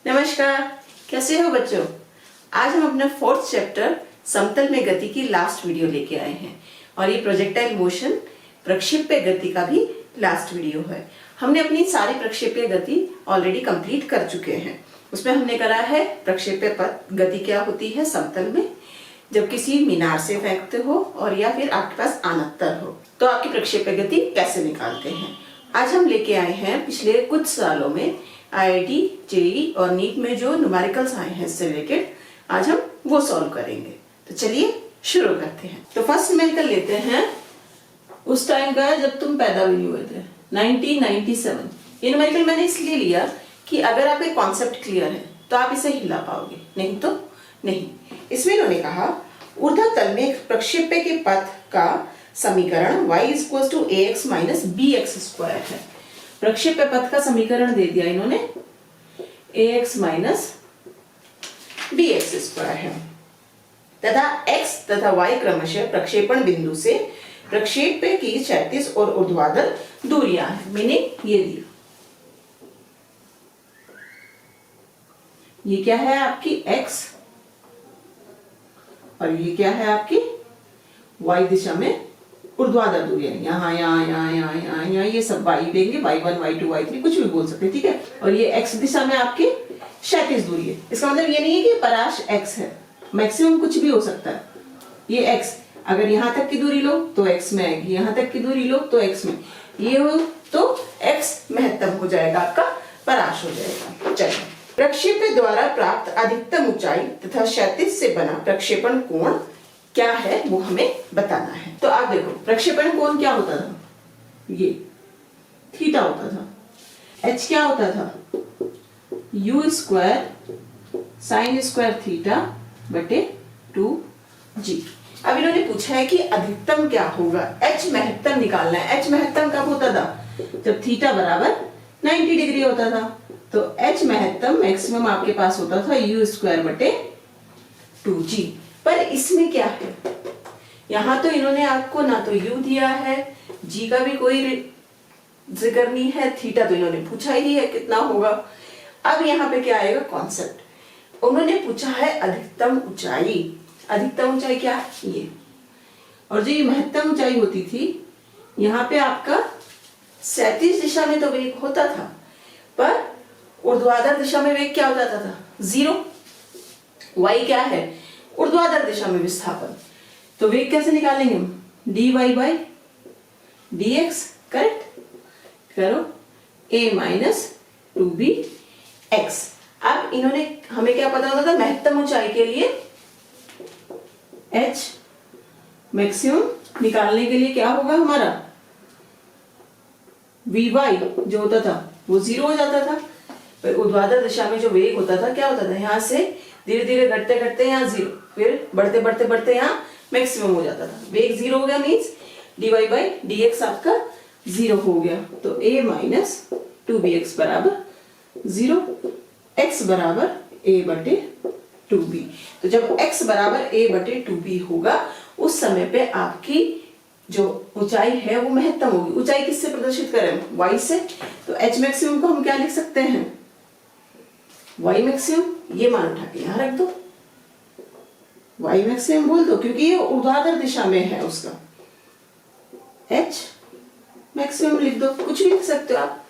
नमस्कार, कैसे हो बच्चों। आज हम अपना 4th चैप्टर समतल में गति की लास्ट वीडियो लेके आए हैं और ये प्रोजेक्टाइल मोशन प्रक्षेप्य गति का भी लास्ट वीडियो है। हमने अपनी सारी प्रक्षेप्य गति ऑलरेडी कंप्लीट कर चुके हैं। उसमें हमने करा है प्रक्षेप्य पथ गति क्या होती है समतल में, जब किसी मीनार से फेंकते हो और या फिर आपके पास आनत्तर हो तो आपकी प्रक्षेप्य गति कैसे निकालते हैं। आज हम लेके आए हैं पिछले कुछ सालों में आईआईटी, जेईई और नीट में जो न्यूमेरिकल्स आए हैं इससे रिलेटेड आज हम वो सॉल्व करेंगे। तो चलिए शुरू करते हैं। तो फर्स्ट न्यूमेरिकल लेते हैं उस टाइम का जब तुम पैदा भी नहीं हुए थे, 1997। ये न्यूमेरिकल मैंने इसलिए लिया कि अगर आप एक कॉन्सेप्ट क्लियर है तो आप इसे हिला पाओगे, नहीं तो नहीं। इसमें इन्होंने कहा ऊर्ध्वतल में एक प्रक्षेप्य के पथ का समीकरण y = ax - bx² है। प्रक्षेप्य पथ का समीकरण दे दिया इन्होंने ax - bx² है तथा x तथा y क्रमशः प्रक्षेपण बिंदु से प्रक्षेप्य की क्षैतिज और ऊर्ध्वाधर दूरियां हैं। मीनिंग ये दिया, ये क्या है आपकी x और ये क्या है आपकी y दिशा में ऊर्ध्वाधर दूरियां, यहाँ ये सब y देंगे, y1 y2 y3 कुछ भी बोल सकते हैं, ठीक है। और ये x दिशा में आपकी क्षैतिज दूरी है। इसका मतलब ये नहीं है कि पराश x है, मैक्सिमम कुछ भी हो सकता है। ये x अगर यहाँ तक की दूरी लो तो x में आएगी, यहाँ तक की दूरी लो तो x में, ये हो तो x महत्तम हो जाएगा, आपका पराश हो जाएगा। चलिए, प्रक्षेप्य द्वारा प्राप्त अधिकतम ऊंचाई तथा क्षैतिज से बना प्रक्षेपण कोण क्या है वो हमें बताना है। तो आप देखो प्रक्षेपण कोण क्या होता था, ये थीटा होता था। h क्या होता था, u² sin² थीटा बटे 2g। अब इन्होंने पूछा है कि अधिकतम क्या होगा, h महत्तम निकालना है। h महत्तम कब होता था, जब थीटा बराबर 90 डिग्री होता था। तो h महत्तम मैक्सिमम आपके पास होता था u² बटे 2g। पर इसमें क्या है, यहां तो इन्होंने आपको ना तो u दिया है, g का भी कोई जिक्र नहीं है, थीटा तो इन्होंने पूछा ही है कितना होगा। अब यहाँ पे क्या आएगा कॉन्सेप्ट, उन्होंने पूछा है अधिकतम ऊंचाई। अधिकतम ऊंचाई क्या है ये, और जो ये महत्तम ऊंचाई होती थी यहाँ पे आपका क्षैतिज दिशा में तो वेग होता था, पर ऊर्ध्वाधर दिशा में वेग क्या हो जाता था, 0। y क्या है, ऊर्ध्वाधर दिशा में विस्थापन। तो वेग कैसे निकालेंगे हम, dy/dx, करेक्ट करो, a - 2bx। अब इन्होंने हमें क्या पता होता था, महत्तम ऊंचाई के लिए h मैक्सिमम निकालने के लिए क्या होगा हमारा, vy जो होता था वो 0 हो जाता था। पर ऊर्ध्वाधर दिशा में जो वेग होता था क्या होता था, यहाँ से धीरे धीरे घटते घटते यहाँ 0, फिर बढ़ते बढ़ते बढ़ते यहाँ मैक्सिमम हो जाता था। वेग 0 हो गया मीन्स dy/dx आपका 0 हो गया। तो a - 2bx बराबर 0, x बराबर a बटे 2b। तो जब x बराबर a बटे 2b होगा उस समय पे आपकी जो ऊंचाई है वो महत्तम होगी। ऊंचाई किससे प्रदर्शित करें, y से। तो h मैक्सिमम को हम क्या लिख सकते हैं, y मैक्सिमम, ये मान उठा के यहाँ रख दो, y मैक्सिमम बोल दो क्योंकि ये ऊर्ध्वाधर दिशा में है उसका। h मैक्सिमम लिख दो, कुछ भी लिख सकते हो आप,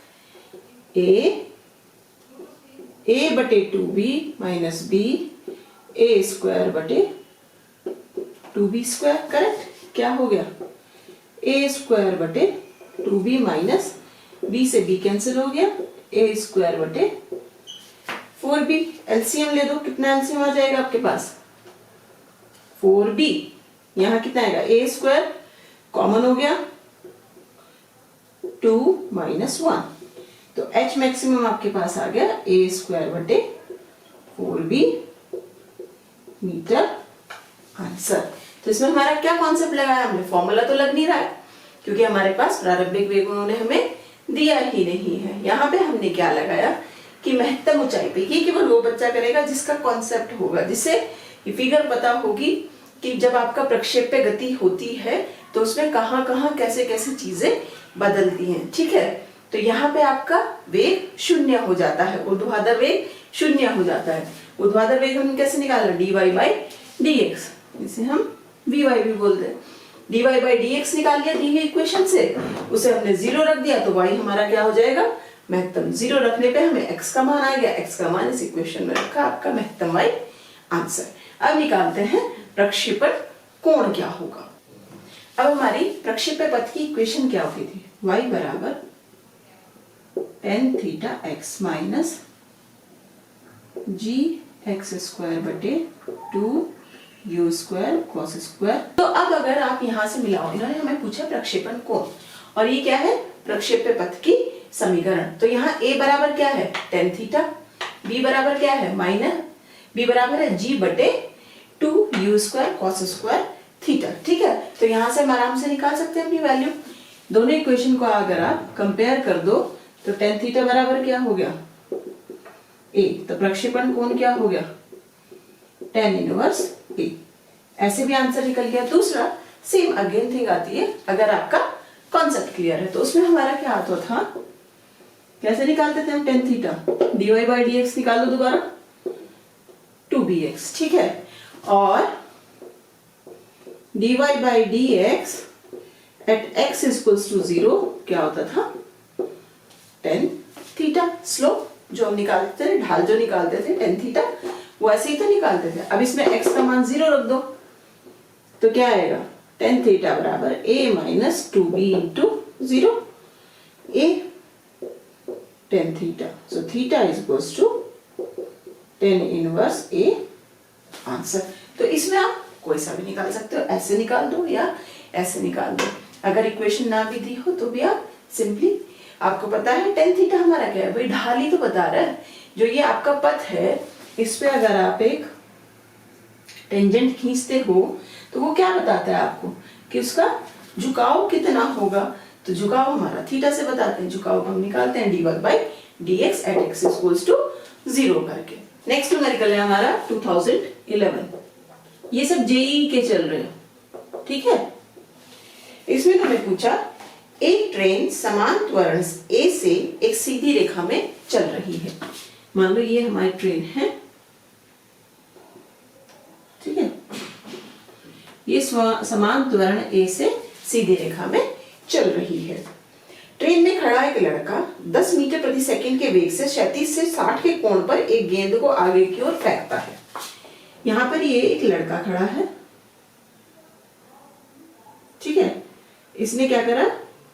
a बटे 2b - b a² बटे 2b², करेक्ट। क्या हो गया, a² बटे 2b - b से b कैंसिल हो गया, a² बटे 4b। एलसीएम ले दो, कितना एलसीएम आ जाएगा आपके पास, 4b। यहां कितना आएगा, a² कॉमन हो गया, 2 - 1। तो h मैक्सिमम आपके पास आ गया a² बटे 4b मीटर आंसर। तो इसमें हमारा क्या कॉन्सेप्ट लगाया हमने, फॉर्मूला तो लग नहीं रहा है क्योंकि हमारे पास प्रारंभिक वेग उन्होंने हमें दिया ही नहीं है। यहाँ पे हमने क्या लगाया कि महत्तम ऊंचाई पे, ये केवल वो बच्चा करेगा जिसका कॉन्सेप्ट होगा, जिसे ये फिगर पता होगी कि जब आपका प्रक्षेप्य गति होती है तो उसमें कहाँ कहाँ कैसे कैसे चीजें बदलती हैं, ठीक है। तो यहाँ पे आपका वेग शून्य हो जाता है, ऊर्ध्वाधर वेग शून्य हो जाता है। ऊर्ध्वाधर वेग हम कैसे निकाल रहे, dy बाई dx, इसे हम vy भी बोलते हैं। dy बाई dx निकाल लिया दी हुई इक्वेशन से, उसे हमने 0 रख दिया तो y हमारा क्या हो जाएगा, महत्तम। 0 रखने पे हमें x का मान आ गया, x का मान इस इक्वेशन में रखा, आपका महत्तम y आंसर। अब निकालते हैं प्रक्षेपण कोण क्या होगा। अब हमारी प्रक्षेप्य पथ की इक्वेशन क्या होती थी, y बराबर tan theta x minus gx² बटे 2u² cos स्क्वायर। तो अब अगर आप यहां से मिलाओ, इन्होंने हमें पूछा प्रक्षेपण कोण और ये क्या है, प्रक्षेप्य पथ की समीकरण। तो यहाँ a बराबर क्या है, tan थीटा, b बराबर क्या है, माइनस b बराबर है g बटे 2u² cos स्क्वायर थीटा। ठीक है, तो यहां से हम आराम से निकाल सकते हैं अपनी वैल्यू। दोनों इक्वेशन को अगर आप कंपेयर कर दो तो tan थीटा बराबर क्या हो गया, a, तो प्रक्षेपण कोण क्या हो गया, tan इनवर्स a। ऐसे भी आंसर निकल गया। दूसरा सेम अगेन थिंग आती है, अगर आपका कॉन्सेप्ट क्लियर है तो उसमें हमारा क्या आता था, कैसे निकालते थे हम tan theta, dy by dx निकाल लो दोबारा 2bx। ठीक है, और dy by dx at x equals to 0 क्या होता था, tan थीटा। स्लोप जो हम निकालते थे, ढाल जो निकालते थे tan थीटा, वो ऐसे ही तो निकालते थे। अब इसमें x का मान 0 रख दो तो क्या आएगा, tan थीटा बराबर a minus 2b into 0 a tan theta. So theta is equals to tan inverse a answer. तो इसमें आप कोई सा भी निकाल सकते हो, ऐसे निकाल दो या ऐसे निकाल दो। अगर इक्वेशन ना भी दी हो तो भी आप सिंपली, आपको पता है tan थीटा हमारा क्या है, भाई ढाल ही तो बता रहा है। जो ये आपका पथ है, इस पे अगर आप एक टेंजेंट खींचते हो तो वो क्या बताता है आपको कि उसका झुकाव कितना होगा। तो झुकाव हमारा थीटा से बताते हैं, झुकाव हम निकालते हैं dy by dx at x equals to 0 करके। नेक्स्ट न्यूमेरिकल है हमारा 2011, ये सब जेईई के चल रहे हैं। ठीक है, इसमें हमें पूछा एक ट्रेन समान त्वरण A से एक सीधी रेखा में चल रही है। मान लो ये हमारी ट्रेन है, ठीक है, ये समान त्वरण A से सीधी रेखा में चल रही है। ट्रेन में खड़ा एक लड़का 10 मीटर प्रति सेकंड के वेग से 37 से 60 के कोण पर एक गेंद को आगे की ओर फेंकता है। यहां पर ये एक लड़का खड़ा है, ठीक है, इसने क्या करा,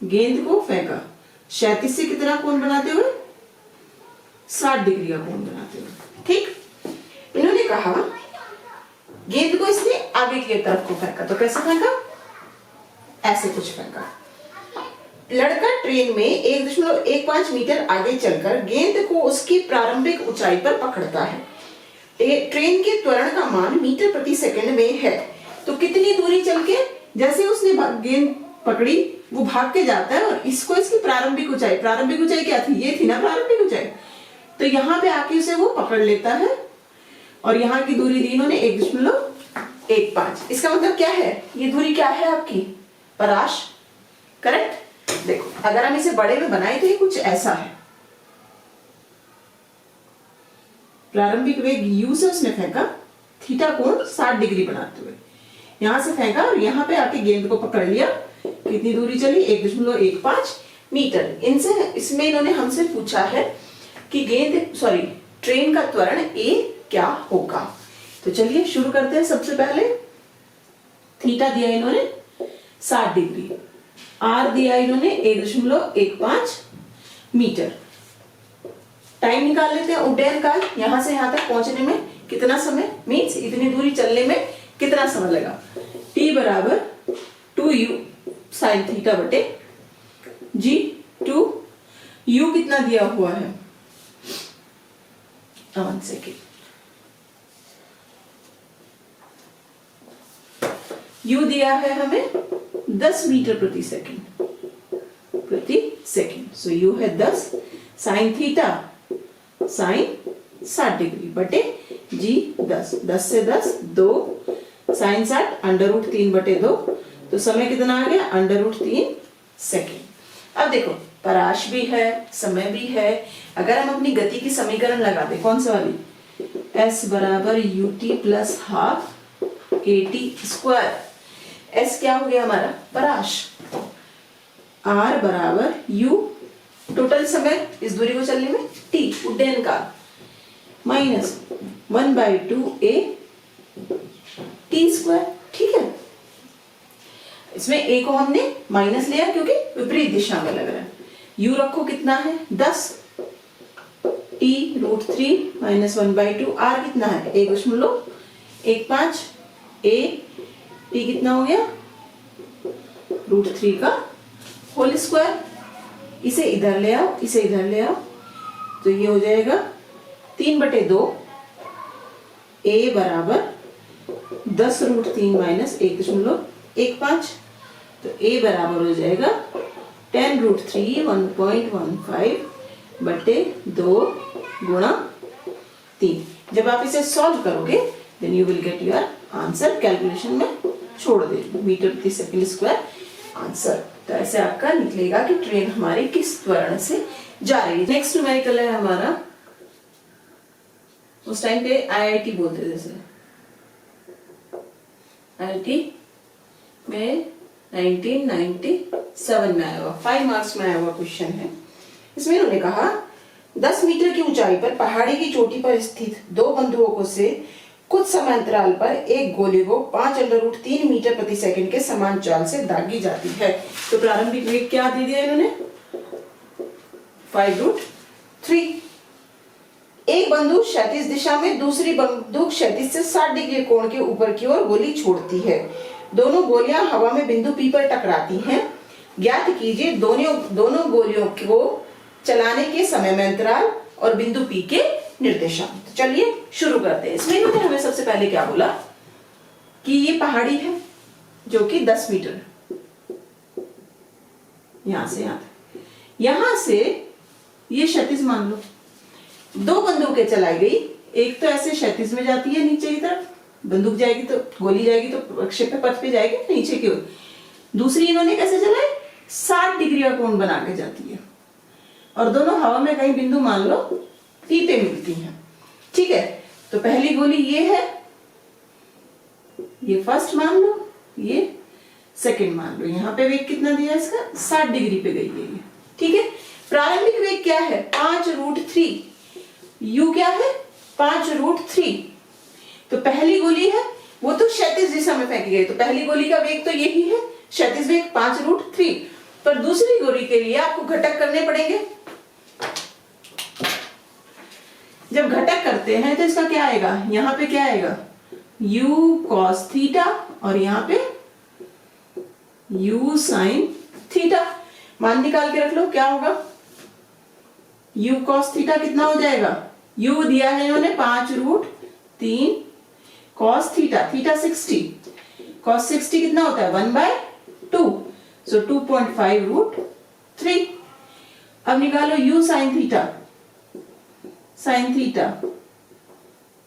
गेंद को फेंका 37 से कितना कोण बनाते हुए, 60 डिग्री का कोण बनाते हुए। ठीक, इन्होंने कहा गेंद को इसने आगे की तरफ को फेंका, तो कैसे फेंका, ऐसे कुछ फेंका। लड़का ट्रेन में 1.15 मीटर आगे चलकर गेंद को उसकी प्रारंभिक ऊंचाई पर पकड़ता है। ट्रेन के त्वरण का मान मीटर प्रति सेकंड में है, तो कितनी दूरी चल के, जैसे उसने गेंद पकड़ी वो भाग के जाता है और इसको इसकी प्रारंभिक ऊंचाई क्या थी, ये थी ना प्रारंभिक ऊंचाई, तो यहाँ पे आके उसे वो पकड़ लेता है और यहाँ की दूरी दी इन्होंने 1.15। इसका मतलब क्या है, ये दूरी क्या है आपकी, पराश, करेक्ट। देखो अगर हम इसे बड़े में बनाए तो ये कुछ ऐसा है, प्रारंभिक वेग u से उसने फेंका, थीटा कोण 60 डिग्री बनाते हुए यहां से फेंका और यहाँ पे आके गेंद को पकड़ लिया। कितनी दूरी चली, 1.15 मीटर। इसमें इन्होंने हमसे पूछा है कि ट्रेन का त्वरण a क्या होगा। तो चलिए शुरू करते हैं। सबसे पहले थीटा दिया इन्होंने 60 डिग्री, r दिया इन्होंने 1.15 मीटर। टाइम निकाल लेते हैं उड्डयन काल, यहां से यहां तक पहुंचने में कितना समय, मीन्स इतनी दूरी चलने में कितना समय लगा। t बराबर 2u साइन थीटा बटे g, 2u कितना दिया हुआ है, 1 सेकेंड, u दिया है हमें 10 मीटर प्रति सेकेंड, सो u है 10 साइन थीटा साइन 60 डिग्री बटे जी 10 से 10 2 साइन 60 √3 बटे 2, तो समय कितना आ गया √3 सेकेंड। अब देखो पराश भी है, समय भी है। अगर हम अपनी गति की समीकरण लगा दें, कौन सा वाली, s बराबर ut plus half at square. s क्या हो गया हमारा, पराश, r बराबर u टोटल समय इस दूरी को चलने में, t उड्डयन काल, माइनस 1/2 a t स्क्वायर। ठीक है, इसमें a को हमने माइनस लिया क्योंकि विपरीत दिशा में लग रहा है। u रखो कितना है 10, t √3 माइनस 1/2, r कितना है 1.15, a t कितना हो गया √3 का होल स्क्वायर। इसे इधर ले आओ, इसे इधर ले आओ, तो ये हो जाएगा 3/2, a बराबर 10√3 माइनस 1.15, तो a बराबर हो जाएगा 10√3 1.15/2 गुणा 3। जब आप इसे सॉल्व करोगे then you will get your answer. Calculation में छोड़ दे, मीटर प्रति सेकंड स्क्वायर आंसर। तो ऐसे आपका निकलेगा कि ट्रेन हमारी किस त्वरण से जा रही है। नेक्स्ट न्यूमेरिकल है हमारा, उस टाइम पे आईआईटी बोलते थे, जैसे आईआईटी में 1997 में आया हुआ, 5 मार्क्स में आया हुआ क्वेश्चन है। इसमें उन्होंने कहा 10 मीटर की ऊंचाई पर पहाड़ी की चोटी पर स्थित दो बंदूकों से कुछ समय अंतराल पर एक गोली को 5√3 मीटर प्रति सेकंड के समान चाल से दागी जाती है। तो प्रारंभिक वेग क्या दे दिया इन्होंने, 5√3। एक बंदूक क्षैतिज दिशा में, दूसरी बंदूक क्षैतिज से 60 डिग्री कोण के ऊपर की ओर गोली छोड़ती है। दोनों गोलियां हवा में बिंदु P पर टकराती हैं। ज्ञात कीजिए दोनों गोलियों को चलाने के समय में अंतराल और बिंदु P के निर्देशांक। तो चलिए शुरू करते हैं। इसमें इन्होंने हमें सबसे पहले क्या बोला कि ये पहाड़ी है जो कि 10 मीटर, यहां से ये क्षैतिज मान लो, दो बंदूकें चलाई गई, एक तो ऐसे क्षैतिज में जाती है नीचे की तरफ, बंदूक जाएगी तो गोली जाएगी तो प्रक्षेप्य पथ पे जाएगी नीचे की ओर। दूसरी इन्होंने कैसे चलाई, 60 डिग्री का कोण बना के जाती है, और दोनों हवा में कहीं बिंदु मान लो P पे मिलती हैं। ठीक है, तो पहली गोली ये है, ये फर्स्ट मान लो, ये सेकंड मान लो। यहाँ पे वेग कितना दिया इसका, 60 डिग्री पे गई है ये। ठीक है, प्रारंभिक वेग क्या है 5√3, u क्या है 5√3। तो पहली गोली है वो तो क्षैतिज दिशा में फेंकी गई, तो पहली गोली का वेग तो यही है, क्षैतिज वेग 5√3। पर दूसरी गोली के लिए आपको घटक करने पड़ेंगे। जब घटक करते हैं तो इसका क्या आएगा, यहाँ पे क्या आएगा u cos थीटा और यहाँ पे u sin थीटा। मान निकाल के रख लो, क्या होगा u cos थीटा कितना हो जाएगा, u दिया है इन्होंने 5√3 cos थीटा, थीटा 60, cos 60 कितना होता है 1/2, सो 2.5√3। अब निकालो u sin theta, sin theta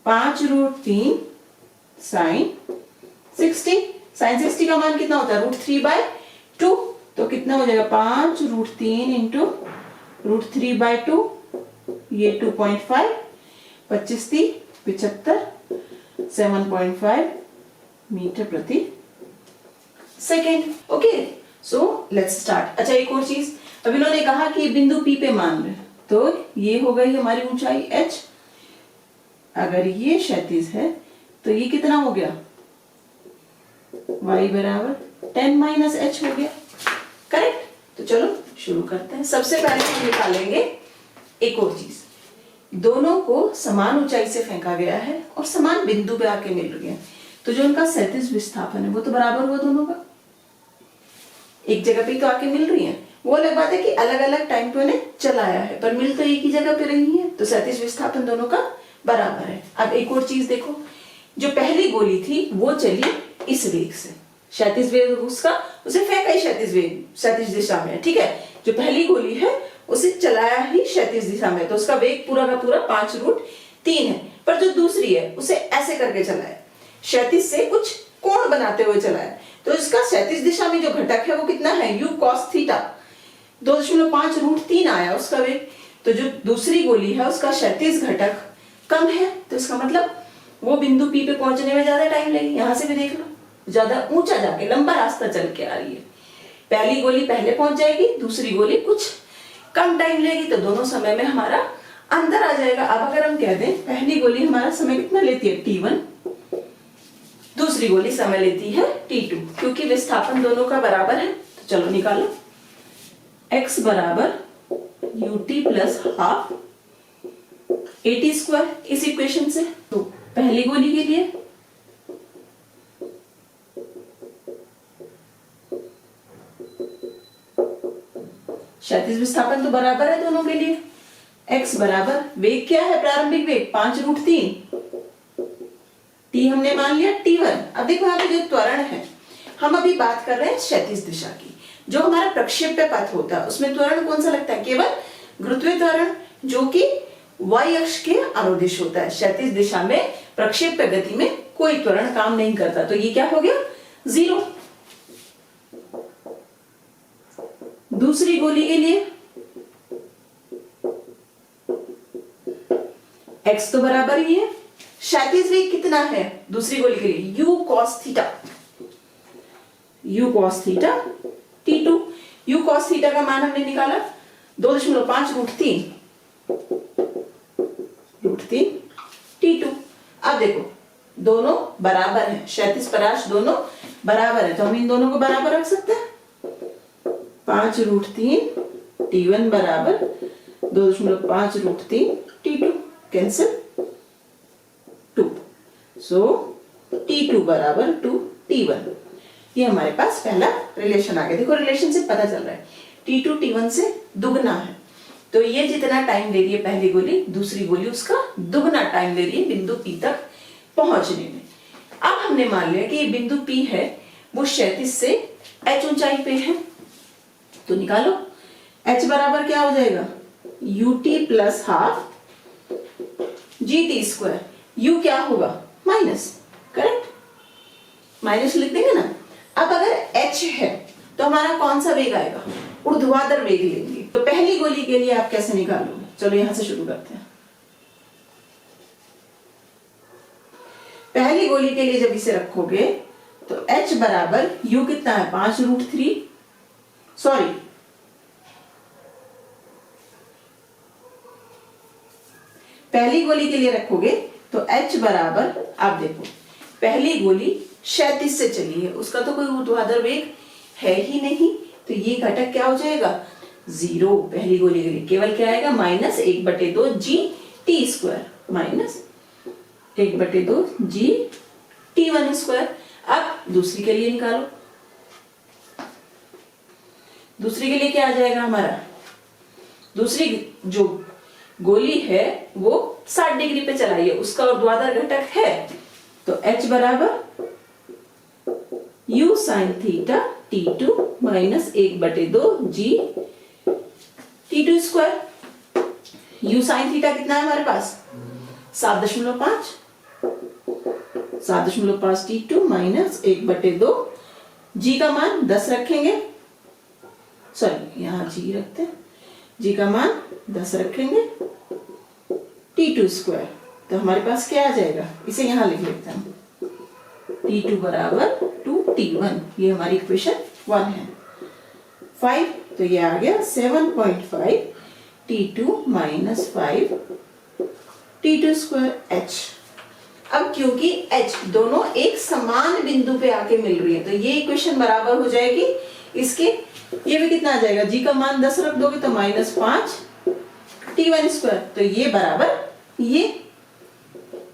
5√3 sin 60, sin 60 का मान कितना होता है √3/2, तो कितना हो जाएगा 5√3 इंटू √3/2, ये 2.5, 25 30 75, 7.5 मीटर प्रति second. Okay, so let's start. अच्छा, एक और चीज, अब इन्होंने कहा कि बिंदु P पे मान रहे, तो ये हो गई हमारी ऊंचाई h। अगर ये क्षैतिज है तो ये कितना हो गया, y बराबर 10 - h हो गया। करेक्ट, तो चलो शुरू करते हैं। सबसे पहले हम निकालेंगे एक और चीज, दोनों को समान ऊंचाई से फेंका गया है और समान बिंदु पे आके मिल गए, तो जो उनका क्षैतिज विस्थापन है वो तो बराबर हुआ दोनों का, एक जगह पे तो आके मिल रही है। वो अलग बात है कि अलग अलग टाइम पे उन्हें चलाया है, पर मिल तो एक ही जगह पे रही है, तो क्षैतिज विस्थापन दोनों का बराबर है। अब एक और चीज देखो, जो पहली गोली थी वो चली इस वेग से, क्षैतिज वेग उसका, उसे फेंका ही क्षैतिज वेग, क्षैतिज दिशा में। ठीक है, जो पहली गोली है उसे चलाया ही क्षैतिज दिशा में, तो उसका वेग पूरा का पूरा 5√3 है। पर जो दूसरी है उसे ऐसे करके चलाया, क्षैतिज से कुछ कोण बनाते हुए चलाया, तो इसका क्षैतिज दिशा में जो घटक है वो कितना है u cos थीटा। 2.5√3 आया उसका वेग, तो जो दूसरी गोली है उसका क्षैतिज घटक कम है, तो इसका मतलब वो बिंदु P पे पहुंचने में ज्यादा टाइम लगेगी। यहां से भी देख लो, ज्यादा ऊंचा जाके लंबा रास्ता चल के आ रही है। पहली गोली पहले पहुंच जाएगी, दूसरी गोली कुछ कम टाइम लेगी, तो दोनों समय में हमारा अंदर आ जाएगा। अब अगर हम कह दें पहली गोली हमारा समय कितना लेती है T1, दूसरी गोली समय लेती है T2, क्योंकि विस्थापन दोनों का बराबर है, तो चलो निकालो। x बराबर ut प्लस हाफ AT², इस इक्वेशन से। तो पहली गोली के लिए क्षैतिज विस्थापन तो बराबर है दोनों के लिए। x बराबर वेग क्या है, प्रारंभिक वेग 5√3, t हमने मान लिया T1। अब देखो यहाँ पे जो त्वरण है, हम अभी बात कर रहे हैं क्षैतिज दिशा की। जो हमारा प्रक्षेप्य पथ होता है उसमें त्वरण कौन सा लगता है, केवल गुरुत्वीय त्वरण, जो कि y अक्ष के अनुदिश होता है। क्षैतिज दिशा में प्रक्षेप्य गति में कोई त्वरण काम नहीं करता, तो ये क्या हो गया, 0। दूसरी गोली के लिए x तो बराबर ही है, क्षैतिज वेग कितना है दूसरी गोली के लिए, u cos theta T2। u cos theta का मान हमने निकाला 2.5√3 T2। अब देखो दोनों बराबर हैं, क्षैतिज पराश दोनों बराबर है, तो हम इन दोनों को बराबर रख सकते हैं। 5√3 T1 बराबर 2.5√3 T2, कैंसिल 2, सो T2 बराबर 2 T1। ये हमारे पास पहला रिलेशन आ गया। देखो रिलेशन से पता चल रहा है T2 T1 से दुगना है, तो ये जितना टाइम ले रही है पहली गोली, दूसरी गोली उसका दुगना टाइम ले रही है बिंदु P तक पहुंचने में। अब हमने मान लिया कि ये बिंदु P है वो क्षैतिज से h ऊंचाई पे है, तो निकालो h बराबर क्या हो जाएगा, ut plus half GT²। u क्या होगा, माइनस, करेक्ट, माइनस लिख देंगे ना। अब अगर h है तो हमारा कौन सा वेग आएगा, ऊर्ध्वाधर वेग लेंगे। तो पहली गोली के लिए आप कैसे निकालोगे, चलो यहां से शुरू करते हैं। पहली गोली के लिए जब इसे रखोगे तो h बराबर u कितना है, 5√3, सॉरी पहली गोली के लिए रखोगे तो h बराबर, आप देखो पहली गोली क्षैतिज से चली है, उसका तो कोई ऊर्ध्वाधर वेग है ही नहीं, तो ये घटक क्या हो जाएगा, 0। पहली गोली के लिए केवल क्या आएगा, -1/2 GT², -1/2 GT1²। अब दूसरी के लिए निकालो, दूसरी के लिए क्या आ जाएगा हमारा, दूसरी जो गोली है वो 60 डिग्री पे चलाई है, उसका ऊर्ध्वाधर घटक है, तो h बराबर u sin theta T2 -1/2 GT2²। u sin theta कितना है हमारे पास, 7.5 T2 -1/2 g का मान 10 रखेंगे, सॉरी यहाँ g रखते हैं, g का मान 10 रखेंगे T2², तो हमारे पास क्या आ जाएगा, इसे यहाँ लिख लेते हैं, T2 बराबर 2 T1, ये हमारी इक्वेशन 1 है। 5 तो ये आ गया 7.5 T2 -5 T2² h। अब क्योंकि h दोनों एक समान बिंदु पे आके मिल रही है, तो ये इक्वेशन बराबर हो जाएगी इसके, ये भी कितना आ जाएगा, g का मान 10 रख दोगे तो -5 T1², तो ये बराबर ये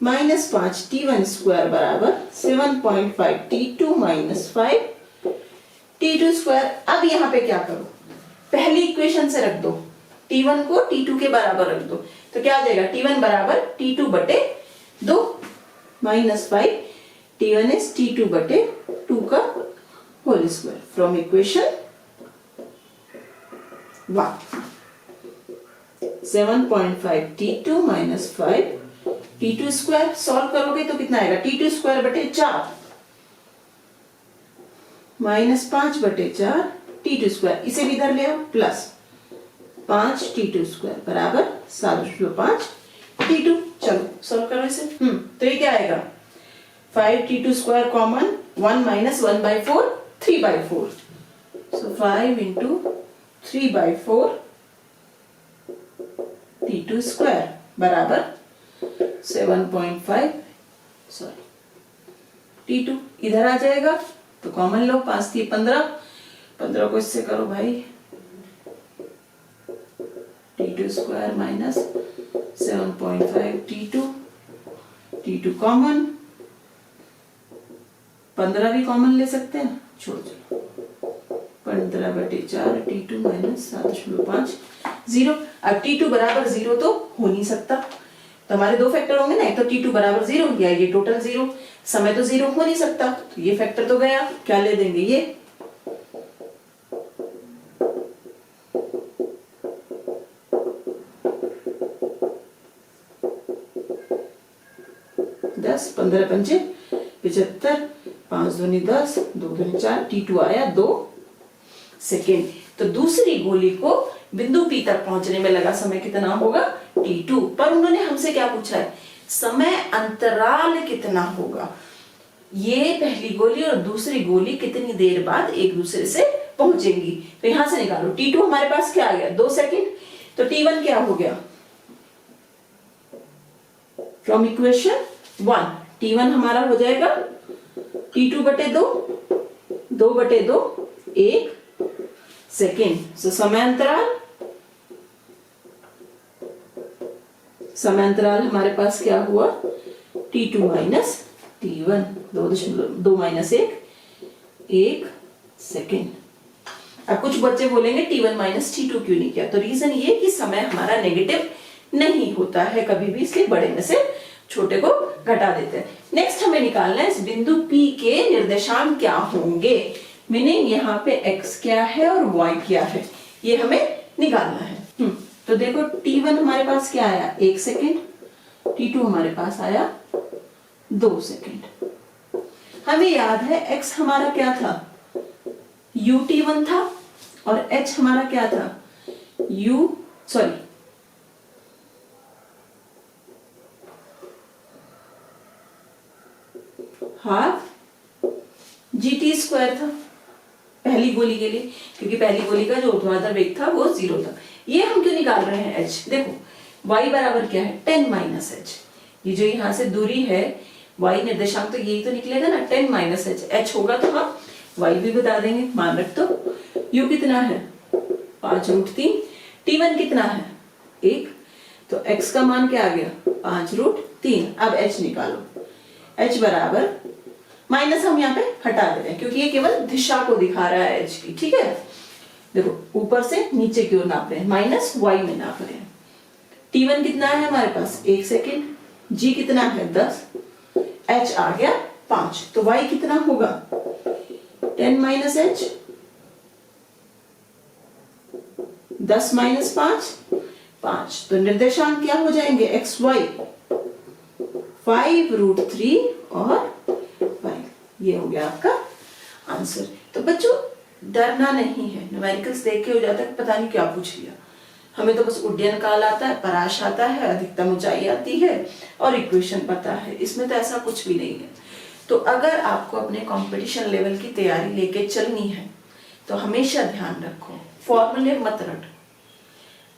-5 T1² बराबर 7.5 T2 -5 T2²। अब यहाँ पे क्या करो, पहली इक्वेशन से रख दो, T1 को T2 के बराबर रख दो, तो क्या आ जाएगा, T1 बराबर T2/2 -5 T1 is T2/2 का whole square from equation 1। 7.5 T2 -5 T2² solve करोगे तो कितना आएगा, T2²/4 -5/4 t2 इसे भी इधर ले आओ प्लस 5t2 बराबर 7.5 t2। चलो सॉल्व करो इसे। तो ये क्या आएगा 5t2 कॉमन 1 माइनस 1/4 3/4 सो 5 इंटू 3/4 t2 बराबर 7.5 सॉरी t2 इधर आ जाएगा तो कॉमन लो 5 थी 15 को इससे करो भाई t2 माइनस 7.5 t2 कॉमन 15 भी कॉमन ले सकते हैं छोड़ दो 15/4 t2 माइनस 7.5 0। अब t2 बराबर 0 तो हो नहीं सकता, तो हमारे दो फैक्टर होंगे ना, एक तो t2 बराबर 0 या ये टोटल 0, समय तो 0 हो नहीं सकता, तो ये फैक्टर तो गया, क्या ले देंगे ये 10 15 पंचे 75 5 दूनी 10 2 दूनी 4 t2 आया 2 सेकेंड। तो दूसरी गोली को बिंदु P तक पहुंचने में लगा समय कितना होगा t2, पर उन्होंने हमसे क्या पूछा है समय अंतराल कितना होगा, ये पहली गोली और दूसरी गोली कितनी देर बाद एक दूसरे से पहुंचेंगी। तो यहां से निकालो t2 हमारे पास क्या आ गया 2 सेकेंड, तो t1 क्या हो गया फ्रॉम इक्वेशन 1 t1 हमारा हो जाएगा t2/2 2/2 1 सेकेंड। सो समय अंतराल हमारे पास क्या हुआ t2 minus t1 2 minus 1 second. अब कुछ बच्चे बोलेंगे t1 माइनस t2 क्यों नहीं किया, तो रीजन ये कि समय हमारा नेगेटिव नहीं होता है कभी भी, इसलिए बड़े में से छोटे को घटा देते हैं। नेक्स्ट हमें निकालना है इस बिंदु P के निर्देशांक क्या होंगे, मीनिंग यहाँ पे x क्या है और y क्या है, ये हमें निकालना है। तो देखो t1 हमारे पास क्या आया 1 सेकेंड, t2 हमारे पास आया 2 सेकेंड। हमें याद है x हमारा क्या था ut1 था और h हमारा क्या था हाफ gt² था पहली गोली के लिए, क्योंकि पहली गोली का जो ऊर्ध्वाधर वेग था वो 0 था। ये हम क्यों निकाल रहे हैं h, देखो y बराबर क्या है 10 माइनस h, ये जो यहाँ से दूरी है y निर्देशांक तो यही तो निकलेगा ना 10 माइनस h होगा, तो हम y भी बता देंगे मान रख दो। u कितना है 5√3, t1 कितना है 1, तो x का मान क्या आ गया 5√3। अब h निकालो, h बराबर माइनस हम यहाँ पे हटा दे रहे हैं क्योंकि ये केवल दिशा को दिखा रहा है h की, ठीक है। देखो ऊपर से नीचे की ओर नाप रहे हैं, माइनस y में नाप रहे हैं। t1 कितना है हमारे पास 1 सेकेंड, g कितना है 10, h आ गया 5, तो y कितना होगा 10 माइनस h 10 माइनस 5 तो निर्देशांक क्या हो जाएंगे x y 5√3 और 5, ये हो गया आपका आंसर। तो बच्चों डरना नहीं है, न्यूमेरिकल्स देख के हो जाता है पता नहीं क्या पूछ लिया, हमें तो बस उड्डयन काल आता है, पराश आता है, अधिकतम ऊंचाई आती है और इक्वेशन पता है, इसमें तो ऐसा कुछ भी नहीं है। तो अगर आपको अपने कंपटीशन लेवल की तैयारी लेके चलनी है तो हमेशा ध्यान रखो फॉर्मूले मत रट,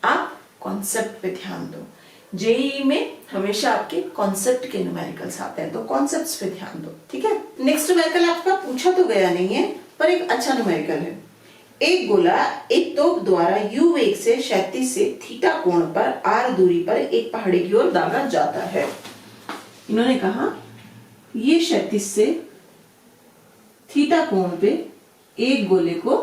आप कॉन्सेप्ट पे ध्यान दो। जेईई में हमेशा आपके कॉन्सेप्ट के न्यूमेरिकल्स आते हैं, तो कॉन्सेप्ट्स पे ध्यान दो, ठीक है। नेक्स्ट न्यूमेरिकल आपका पूछा तो गया नहीं है पर एक अच्छा न्यूमेरिकल है। एक गोला एक तोप द्वारा u वेग से क्षैतिज से थीटा कोण पर r दूरी पर एक पहाड़ी की ओर दागा जाता है। इन्होंने कहा ये क्षैतिज से थीटा कोण पे एक गोले को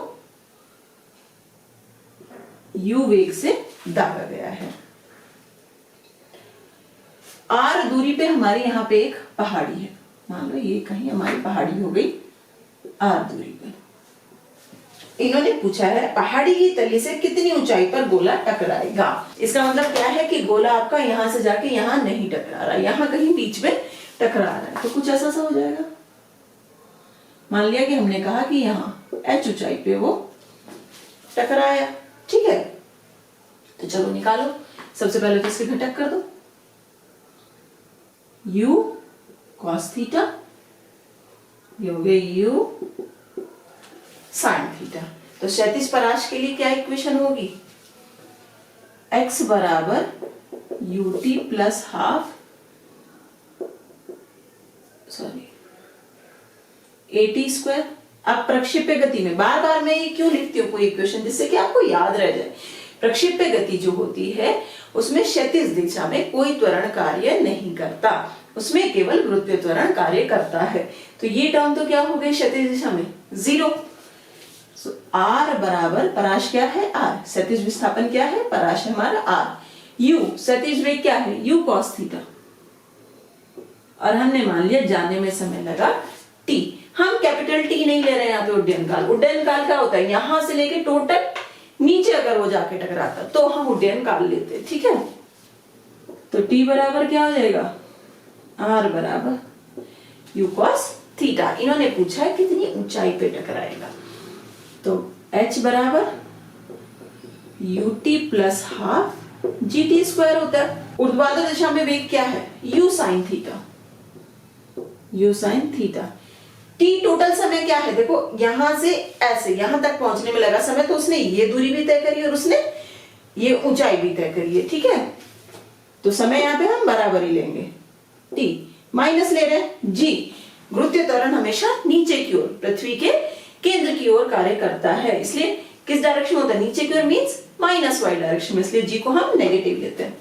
u वेग से दागा गया है। r दूरी पे हमारे यहाँ पे एक पहाड़ी है, मान लो ये कहीं हमारी पहाड़ी हो गई r दूरी पे। इन्होंने पूछा है पहाड़ी की तली से कितनी ऊंचाई पर गोला टकराएगा। इसका मतलब क्या है कि गोला आपका यहां से जाके यहां नहीं टकरा रहा, यहां कहीं बीच में टकरा रहा है, तो कुछ ऐसा सा हो जाएगा। मान लिया कि हमने कहा कि यहाँ h ऊंचाई पे वो टकराया, ठीक है। तो चलो निकालो, सबसे पहले तो इसके घटक कर दो, u cos थीटा, ये हो गया u sin थीटा। तो क्षैतिज पराश के लिए क्या इक्वेशन होगी, x बराबर ut plus half at square. अब प्रक्षेप्य गति में बार बार मैं ये क्यों लिखती हूँ कोई इक्वेशन, जिससे कि आपको याद रह जाए। प्रक्षेप्य गति जो होती है उसमें क्षैतिज दिशा में कोई त्वरण कार्य नहीं करता, उसमें केवल गुरुत्वीय त्वरण कार्य करता है। तो ये टर्म तो क्या हो गई क्षैतिज दिशा में, 0। r बराबर, पराश क्या है r, क्षैतिज विस्थापन क्या है, पराश है हमारा r, u क्षैतिज वेग क्या है u cos थीटा, और हमने मान लिया जाने में समय लगा t। हम कैपिटल T नहीं ले रहे हैं यहाँ पे उड्डयन काल। उड्डयन काल क्या होता है, यहां से लेके टोटल नीचे अगर वो जाके टकराता तो हम उड्डयन काल लेते हैं, ठीक है। तो T बराबर क्या हो जाएगा, R बराबर u cos थीटा। इन्होंने पूछा है कितनी ऊंचाई पे टकराएगा, तो H बराबर ut plus half gt square होता है। ऊर्ध्वाधर दिशा में वेग क्या है, u sin theta, u sin theta. t total समय क्या है, देखो यहां से ऐसे यहां तक पहुंचने में लगा समय, तो उसने ये दूरी भी तय करी और उसने ये ऊंचाई भी तय करी है, ठीक है। तो समय यहां पे हम बराबर ही लेंगे, t माइनस ले रहे हैं g। गुरुत्वीय त्वरण हमेशा नीचे की ओर, पृथ्वी के केंद्र की ओर कार्य करता है, इसलिए किस डायरेक्शन होता है, नीचे की ओर, मींस माइनस वाई डायरेक्शन में, इसलिए g को हम नेगेटिव लेते हैं।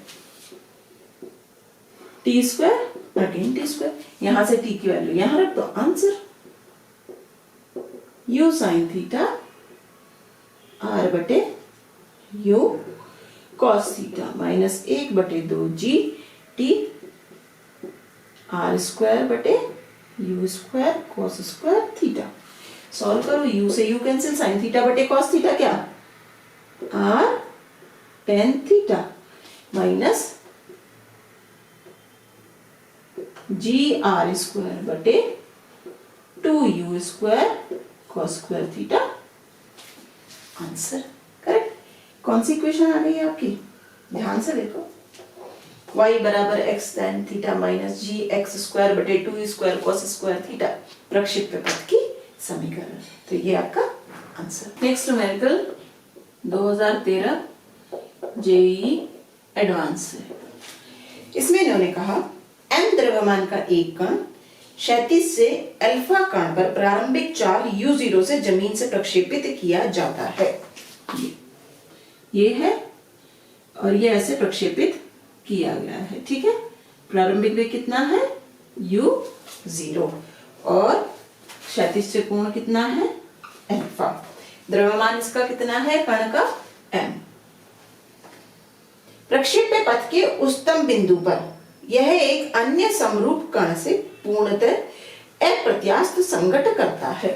t square again t square, यहां से t की वैल्यू यहां रख दो, answer u sin theta r बटे u cos theta minus 1/2 g t r square बटे u square cos square theta. Solve करो, u से u कैंसिल, sin थीटा बटे cos थीटा क्या, r tan theta minus g r square बटे 2u square cos square theta, answer correct. कौन सी equation आ गई है आपकी, ध्यान से देखो, y बराबर x tan थीटा माइनस जी एक्स स्क्वायर बटे 2 स्क्वायर cos स्क्वायर थीटा, प्रक्षेप्य पथ की समीकरण। तो ये आपका answer. Next numerical 2013 JEE advance है। इसमें इन्होंने कहा m द्रव्यमान का एक कण क्षैतिज से अल्फा कण पर प्रारंभिक चाल u0 से जमीन से प्रक्षेपित किया जाता है, ये है और ये ऐसे प्रक्षेपित किया गया है, ठीक है। प्रारंभिक वेग कितना है u0 और क्षैतिज से कोण कितना है अल्फा, द्रव्यमान इसका कितना है कण का m। प्रक्षेप्य पथ के उच्चतम बिंदु पर यह एक अन्य समरूप कण से पूर्णतः अप्रत्यास्थ संघट करता है,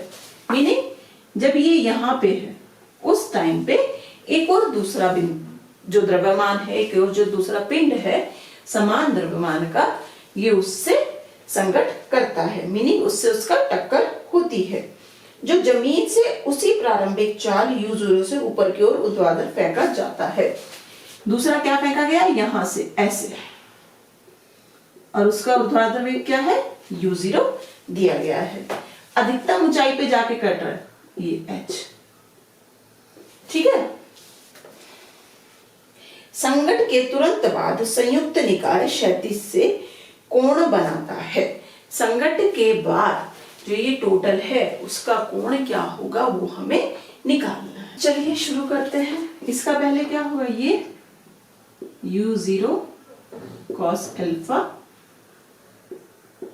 मीनिंग जब ये यहाँ पे है उस टाइम पे एक और दूसरा बिंदु जो द्रव्यमान है, एक और जो दूसरा पिंड है समान द्रव्यमान का, ये उससे संघट करता है, मीनिंग उससे उसका टक्कर होती है, जो जमीन से उसी प्रारंभिक चाल u0 से ऊपर की ओर ऊर्ध्वाधर फेंका जाता है। दूसरा क्या फेंका गया, यहां से ऐसे, और उसका ऊर्ध्वाधर वेग क्या है u0 दिया गया है। अधिकतम ऊंचाई पे जाके कट रहा है ये h, ठीक है। संघट के तुरंत बाद संयुक्त निकाय क्षैतिज से कोण बनाता है। संघट के बाद जो ये टोटल है उसका कोण क्या होगा वो हमें निकालना है। चलिए शुरू करते हैं। इसका पहले क्या होगा, ये u0 cos alpha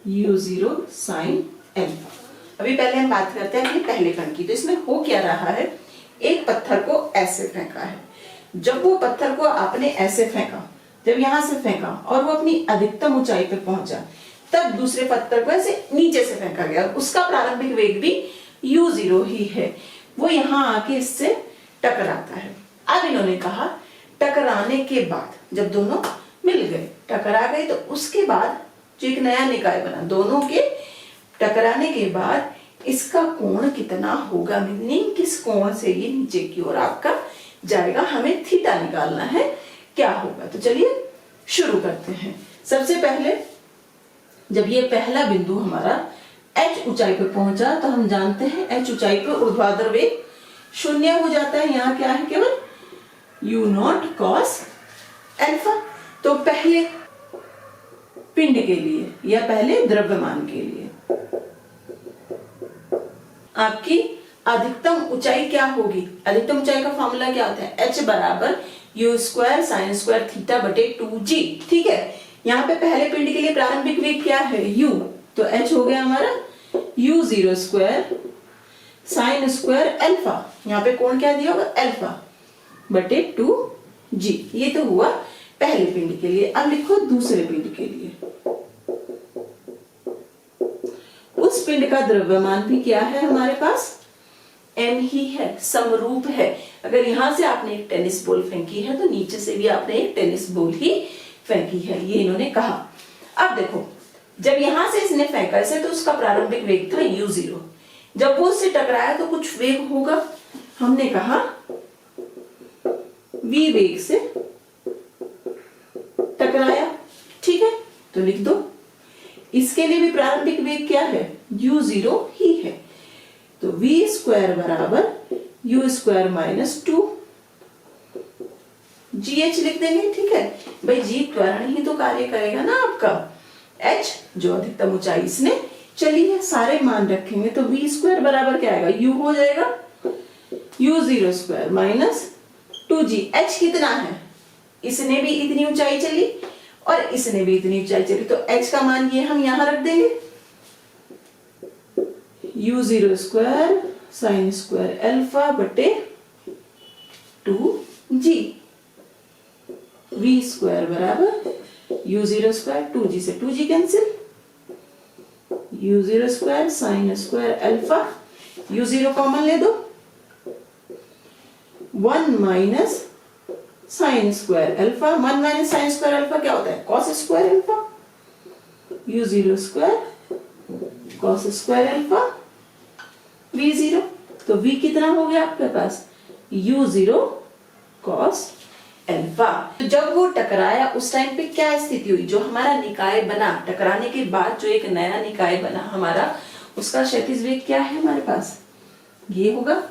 u0 sin alpha. अभी पहले हम बात करते हैं अपने पहले कण की। तो इसमें हो क्या रहा है, एक पत्थर को ऐसे फेंका है, जब वो पत्थर को आपने ऐसे फेंका, जब यहां से फेंका और वो अपनी अधिकतम ऊंचाई पे पहुंचा, तब दूसरे पत्थर को ऐसे नीचे से फेंका गया, उसका प्रारंभिक वेग भी u0 ही है, वो यहां आके इससे टकराता है। अब इन्होंने कहा टकराने के बाद जब दोनों मिल गए, टकरा गए, तो उसके बाद जो एक नया निकाय बना, दोनों के टकराने के बाद इसका कोण कितना होगा, मीनिंग किस कोण से ये नीचे की ओर आपका जाएगा, हमें थीटा निकालना है क्या होगा। तो चलिए शुरू करते हैं। सबसे पहले जब ये पहला बिंदु हमारा h ऊंचाई पे पहुंचा तो हम जानते हैं h ऊंचाई पे ऊर्ध्वाधर वेग 0 हो जाता है। यहाँ क्या है, केवल u0 cos अल्फा। तो पहले पिंड के लिए या पहले द्रव्यमान के लिए आपकी अधिकतम ऊंचाई क्या होगी, अधिकतम ऊंचाई का फॉर्मूला क्या होता है, h बराबर u square sine square theta बटे 2g। ठीक है, यहाँ पे पहले पिंड के लिए प्रारंभिक वेग क्या है, u, तो h हो गया हमारा u0 square sine square alpha, यहाँ पे कोण क्या दिया होगा, अल्फा बटे 2g। ये तो हुआ पहले पिंड के लिए। अब लिखो दूसरे पिंड के लिए। उस पिंड का द्रव्यमान भी क्या है हमारे पास, m ही है, समरूप है। अगर यहां से आपने एक टेनिस बॉल फेंकी है तो नीचे से भी आपने एक टेनिस बॉल ही फेंकी है, ये इन्होंने कहा। अब देखो, जब यहां से इसने फेंका इसे तो उसका प्रारंभिक वेग था u0, जब वो उससे टकराया तो कुछ वेग होगा, हमने कहा v वेग से टकराया। ठीक है, तो लिख दो, इसके लिए भी प्रारंभिक वेग क्या है, u0 ही है। तो v स्क्वायर बराबर u स्क्वायर माइनस 2 gh लिख देंगे। ठीक है भाई, g त्वरण ही तो कार्य करेगा ना आपका, h जो अधिकतम ऊंचाई इसने चली है, सारे मान रखेंगे तो v स्क्वायर बराबर क्या आएगा, u हो जाएगा u0 square minus 2g। h कितना है, इसने भी इतनी ऊंचाई चली और इसने भी इतनी ऊंचाई चली, तो h का मान ये हम यहां रख देंगे, u0 square sine square alpha बटे 2g। v स्क्वायर बराबर u0 स्क्वायर 2g से 2g cancel, u0 square sine square alpha, u0 common ले दो, 1 minus sine square alpha, 1 minus sine square alpha क्या होता है, cos square alpha, u0 square cos square alpha v0। तो v कितना हो गया आपके पास, u0 कॉस अल्फा। तो जब वो टकराया उस टाइम पे क्या स्थिति हुई, जो हमारा निकाय बना, टकराने के बाद जो एक नया निकाय बना हमारा, उसका क्षैतिज वेग क्या है हमारे पास, ये होगा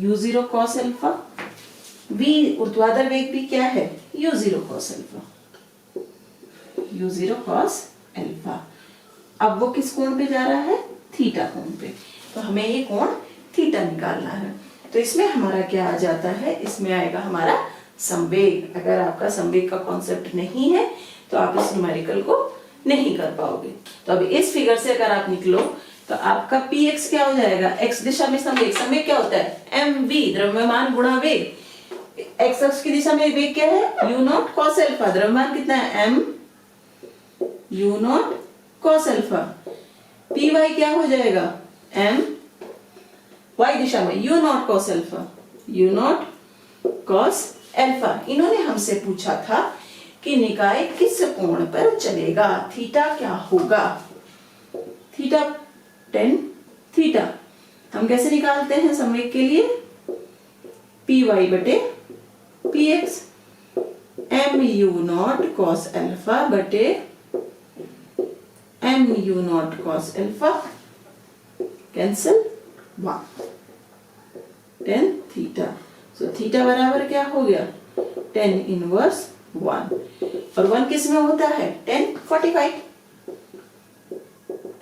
u0 cos अल्फा। v ऊर्ध्वाधर वेग भी क्या है, u0 cos alpha, u0 cos alpha. अब वो किस कोण पे जा रहा है, थीटा कोण पे, तो हमें ये कोण थीटा निकालना है। तो इसमें हमारा क्या आ जाता है, इसमें आएगा हमारा संवेग। अगर आपका संवेग का कॉन्सेप्ट नहीं है तो आप इस न्यूमेरिकल को नहीं कर पाओगे। तो अब इस फिगर से अगर आप निकलो तो आपका px क्या हो जाएगा, x दिशा में संवेग, संवेग क्या होता है mv, द्रव्यमान गुणा वेग। x अक्ष की दिशा में वेग क्या है, u0 cos अल्फा, द्रव्यमान कितना है m u0 cos alpha. py क्या हो जाएगा, m y दिशा में u0 cos alpha, u0 cos alpha. इन्होंने हमसे पूछा था कि निकाय किस कोण पर चलेगा, थीटा क्या होगा, थीटा tan थीटा। हम कैसे निकालते हैं संवेग के लिए, py बटे px, mu0 cos अल्फा बटे mu0 cos alpha cancel 1 tan theta. So theta बराबर क्या हो गया, tan इनवर्स 1, और 1 किस में होता है, tan 45,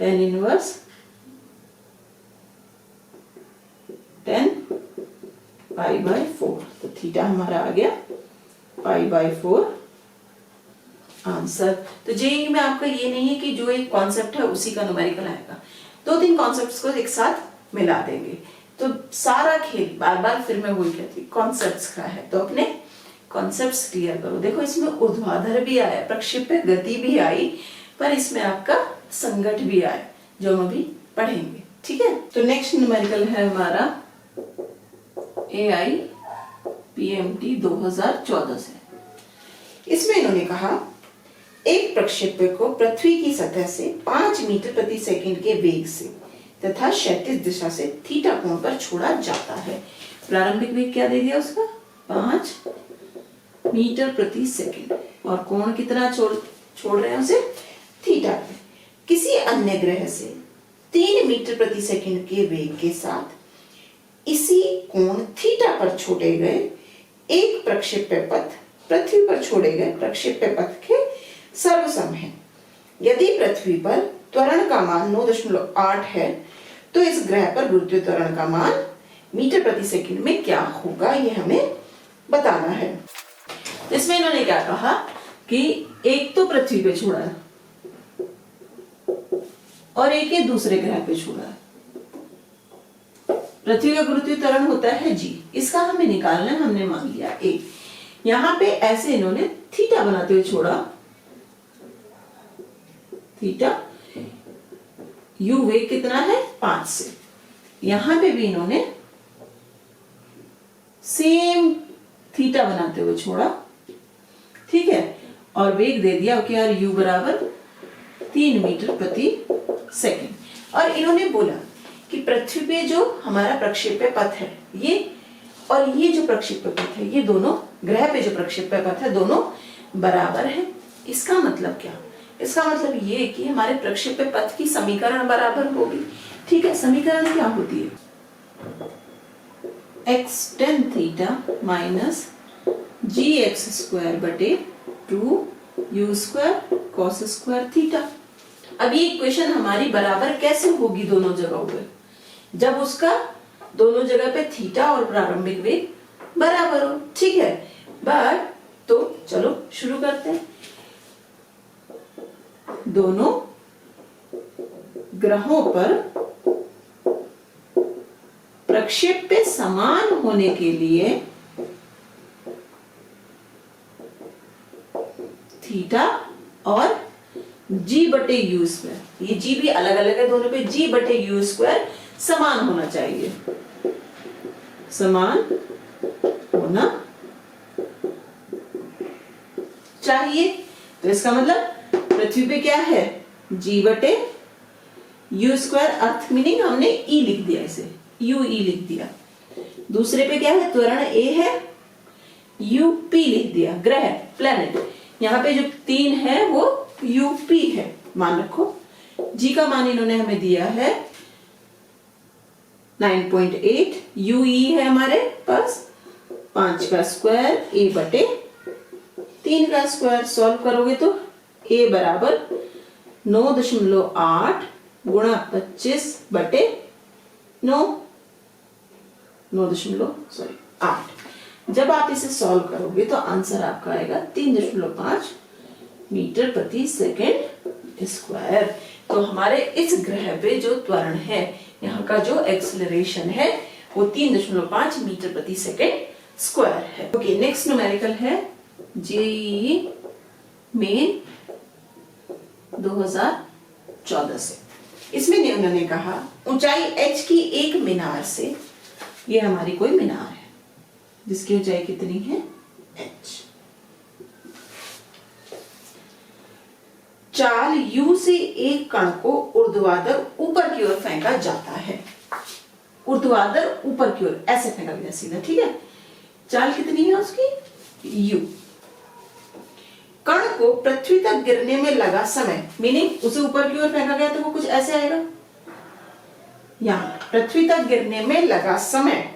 tan inverse 10 pi by 4। तो थीटा हमारा आ गया पाई बाय 4 आंसर। तो जेईई में आपका ये नहीं है कि जो एक कॉन्सेप्ट है उसी का न्यूमेरिकल आएगा, 2-3 कॉन्सेप्ट्स को एक साथ मिला देंगे। तो सारा खेल बार बार फिर मैं वही कहती हूँ, कॉन्सेप्ट्स का है, तो अपने कॉन्सेप्ट्स क्लियर करो। देखो इसमें ऊर्ध्वाधर भी आया, प्रक्षेप्य गति भी आई, पर इसमें आपका संघट भी आया, जो हम अभी पढ़ेंगे। ठीक है, तो नेक्स्ट न्यूमेरिकल है हमारा AI PMT 2014 से। इसमें इन्होंने कहा एक प्रक्षेप्य को पृथ्वी की सतह से 5 मीटर प्रति सेकंड के वेग से तथा क्षैतिज दिशा से थीटा कोण पर छोड़ा जाता है। प्रारंभिक वेग क्या दे दिया उसका? 5 मीटर प्रति सेकंड, और कोण कितना छोड़ रहे हैं उसे? थीटा पे। किसी अन्य ग्रह से 3 मीटर प्रति सेकंड के वेग के साथ इसी कोण थीटा पर छोड़े गए एक प्रक्षेप्य पथ पृथ्वी पर छोड़े गए प्रक्षेप्य पथ के सर्वसम है। यदि पृथ्वी पर त्वरण का मान 9.8 है तो इस ग्रह पर गुरुत्वीय त्वरण का मान मीटर प्रति सेकंड में क्या होगा, ये हमें बताना है। इसमें इन्होंने क्या कहा कि एक तो पृथ्वी पे छोड़ा है और एक ही दूसरे ग्रह पे छोड़ा है। पृथ्वी का गुरुत्वीय त्वरण होता है g, इसका हमें निकालना है, हमने मान लिया a। यहां पे ऐसे इन्होंने थीटा बनाते हुए छोड़ा, थीटा u वेग कितना है? 5 से। यहां पे भी इन्होंने सेम थीटा बनाते हुए छोड़ा, ठीक है, और वेग दे दिया कि यार u बराबर 3 मीटर प्रति सेकंड। और इन्होंने बोला कि पृथ्वी पे जो हमारा प्रक्षेप्य पथ है ये, और ये जो प्रक्षेप्य पथ है, ये दोनों ग्रह पे जो प्रक्षेप्य पथ है दोनों बराबर है। इसका मतलब क्या? इसका मतलब ये कि हमारे प्रक्षेप्य पथ की समीकरण बराबर होगी। ठीक है, समीकरण क्या होती है? x tan theta minus gx² बटे 2 u² cos स्क्वायर थीटा। अब ये इक्वेशन हमारी बराबर कैसे होगी दोनों जगहों पे? जब उसका दोनों जगह पे थीटा और प्रारंभिक वेग बराबर हो। ठीक है, बट तो चलो शुरू करते हैं। दोनों ग्रहों पर प्रक्षेप्य समान होने के लिए थीटा और g बटे यू स्क्वायर, ये g भी अलग अलग है दोनों पे, g बटे यू स्क्वायर समान होना चाहिए, समान होना चाहिए। तो इसका मतलब पृथ्वी पे क्या है? g बटे यू स्क्वायर, अर्थ मीनिंग हमने e लिख दिया, इसे u e लिख दिया। दूसरे पे क्या है? त्वरण a है, u p लिख दिया, ग्रह प्लैनेट। यहाँ पे जो 3 है वो UP है, मान रखो। G का मान इन्होंने हमें दिया है 9.8, UE है हमारे पास 5 का स्क्वायर, A बटे 3 का स्क्वायर। सॉल्व करोगे तो A बराबर 9.8 गुणा 25 बटे 8। जब आप इसे सॉल्व करोगे तो आंसर आपका आएगा 3.5 मीटर प्रति सेकेंड स्क्वायर। तो हमारे इस ग्रह पे जो त्वरण है, यहाँ का जो एक्सेलरेशन है वो 3.5 मीटर प्रति सेकेंड स्क्वायर है। ओके, नेक्स्ट न्यूमेरिकल है जेईई मेन 2014 से। इसमें उन्होंने कहा ऊंचाई h की एक मीनार से, ये हमारी कोई मीनार है जिसकी ऊंचाई कितनी है? h। चाल u से एक कण को ऊर्ध्वाधर ऊपर की ओर फेंका जाता है। ऊर्ध्वाधर ऊपर की ओर ऐसे फेंका गया सीधा, ठीक है। चाल कितनी है उसकी? u। कण को पृथ्वी तक गिरने में लगा समय, मीनिंग उसे ऊपर की ओर फेंका गया तो वो कुछ ऐसे आएगा। यहां पृथ्वी तक गिरने में लगा समय,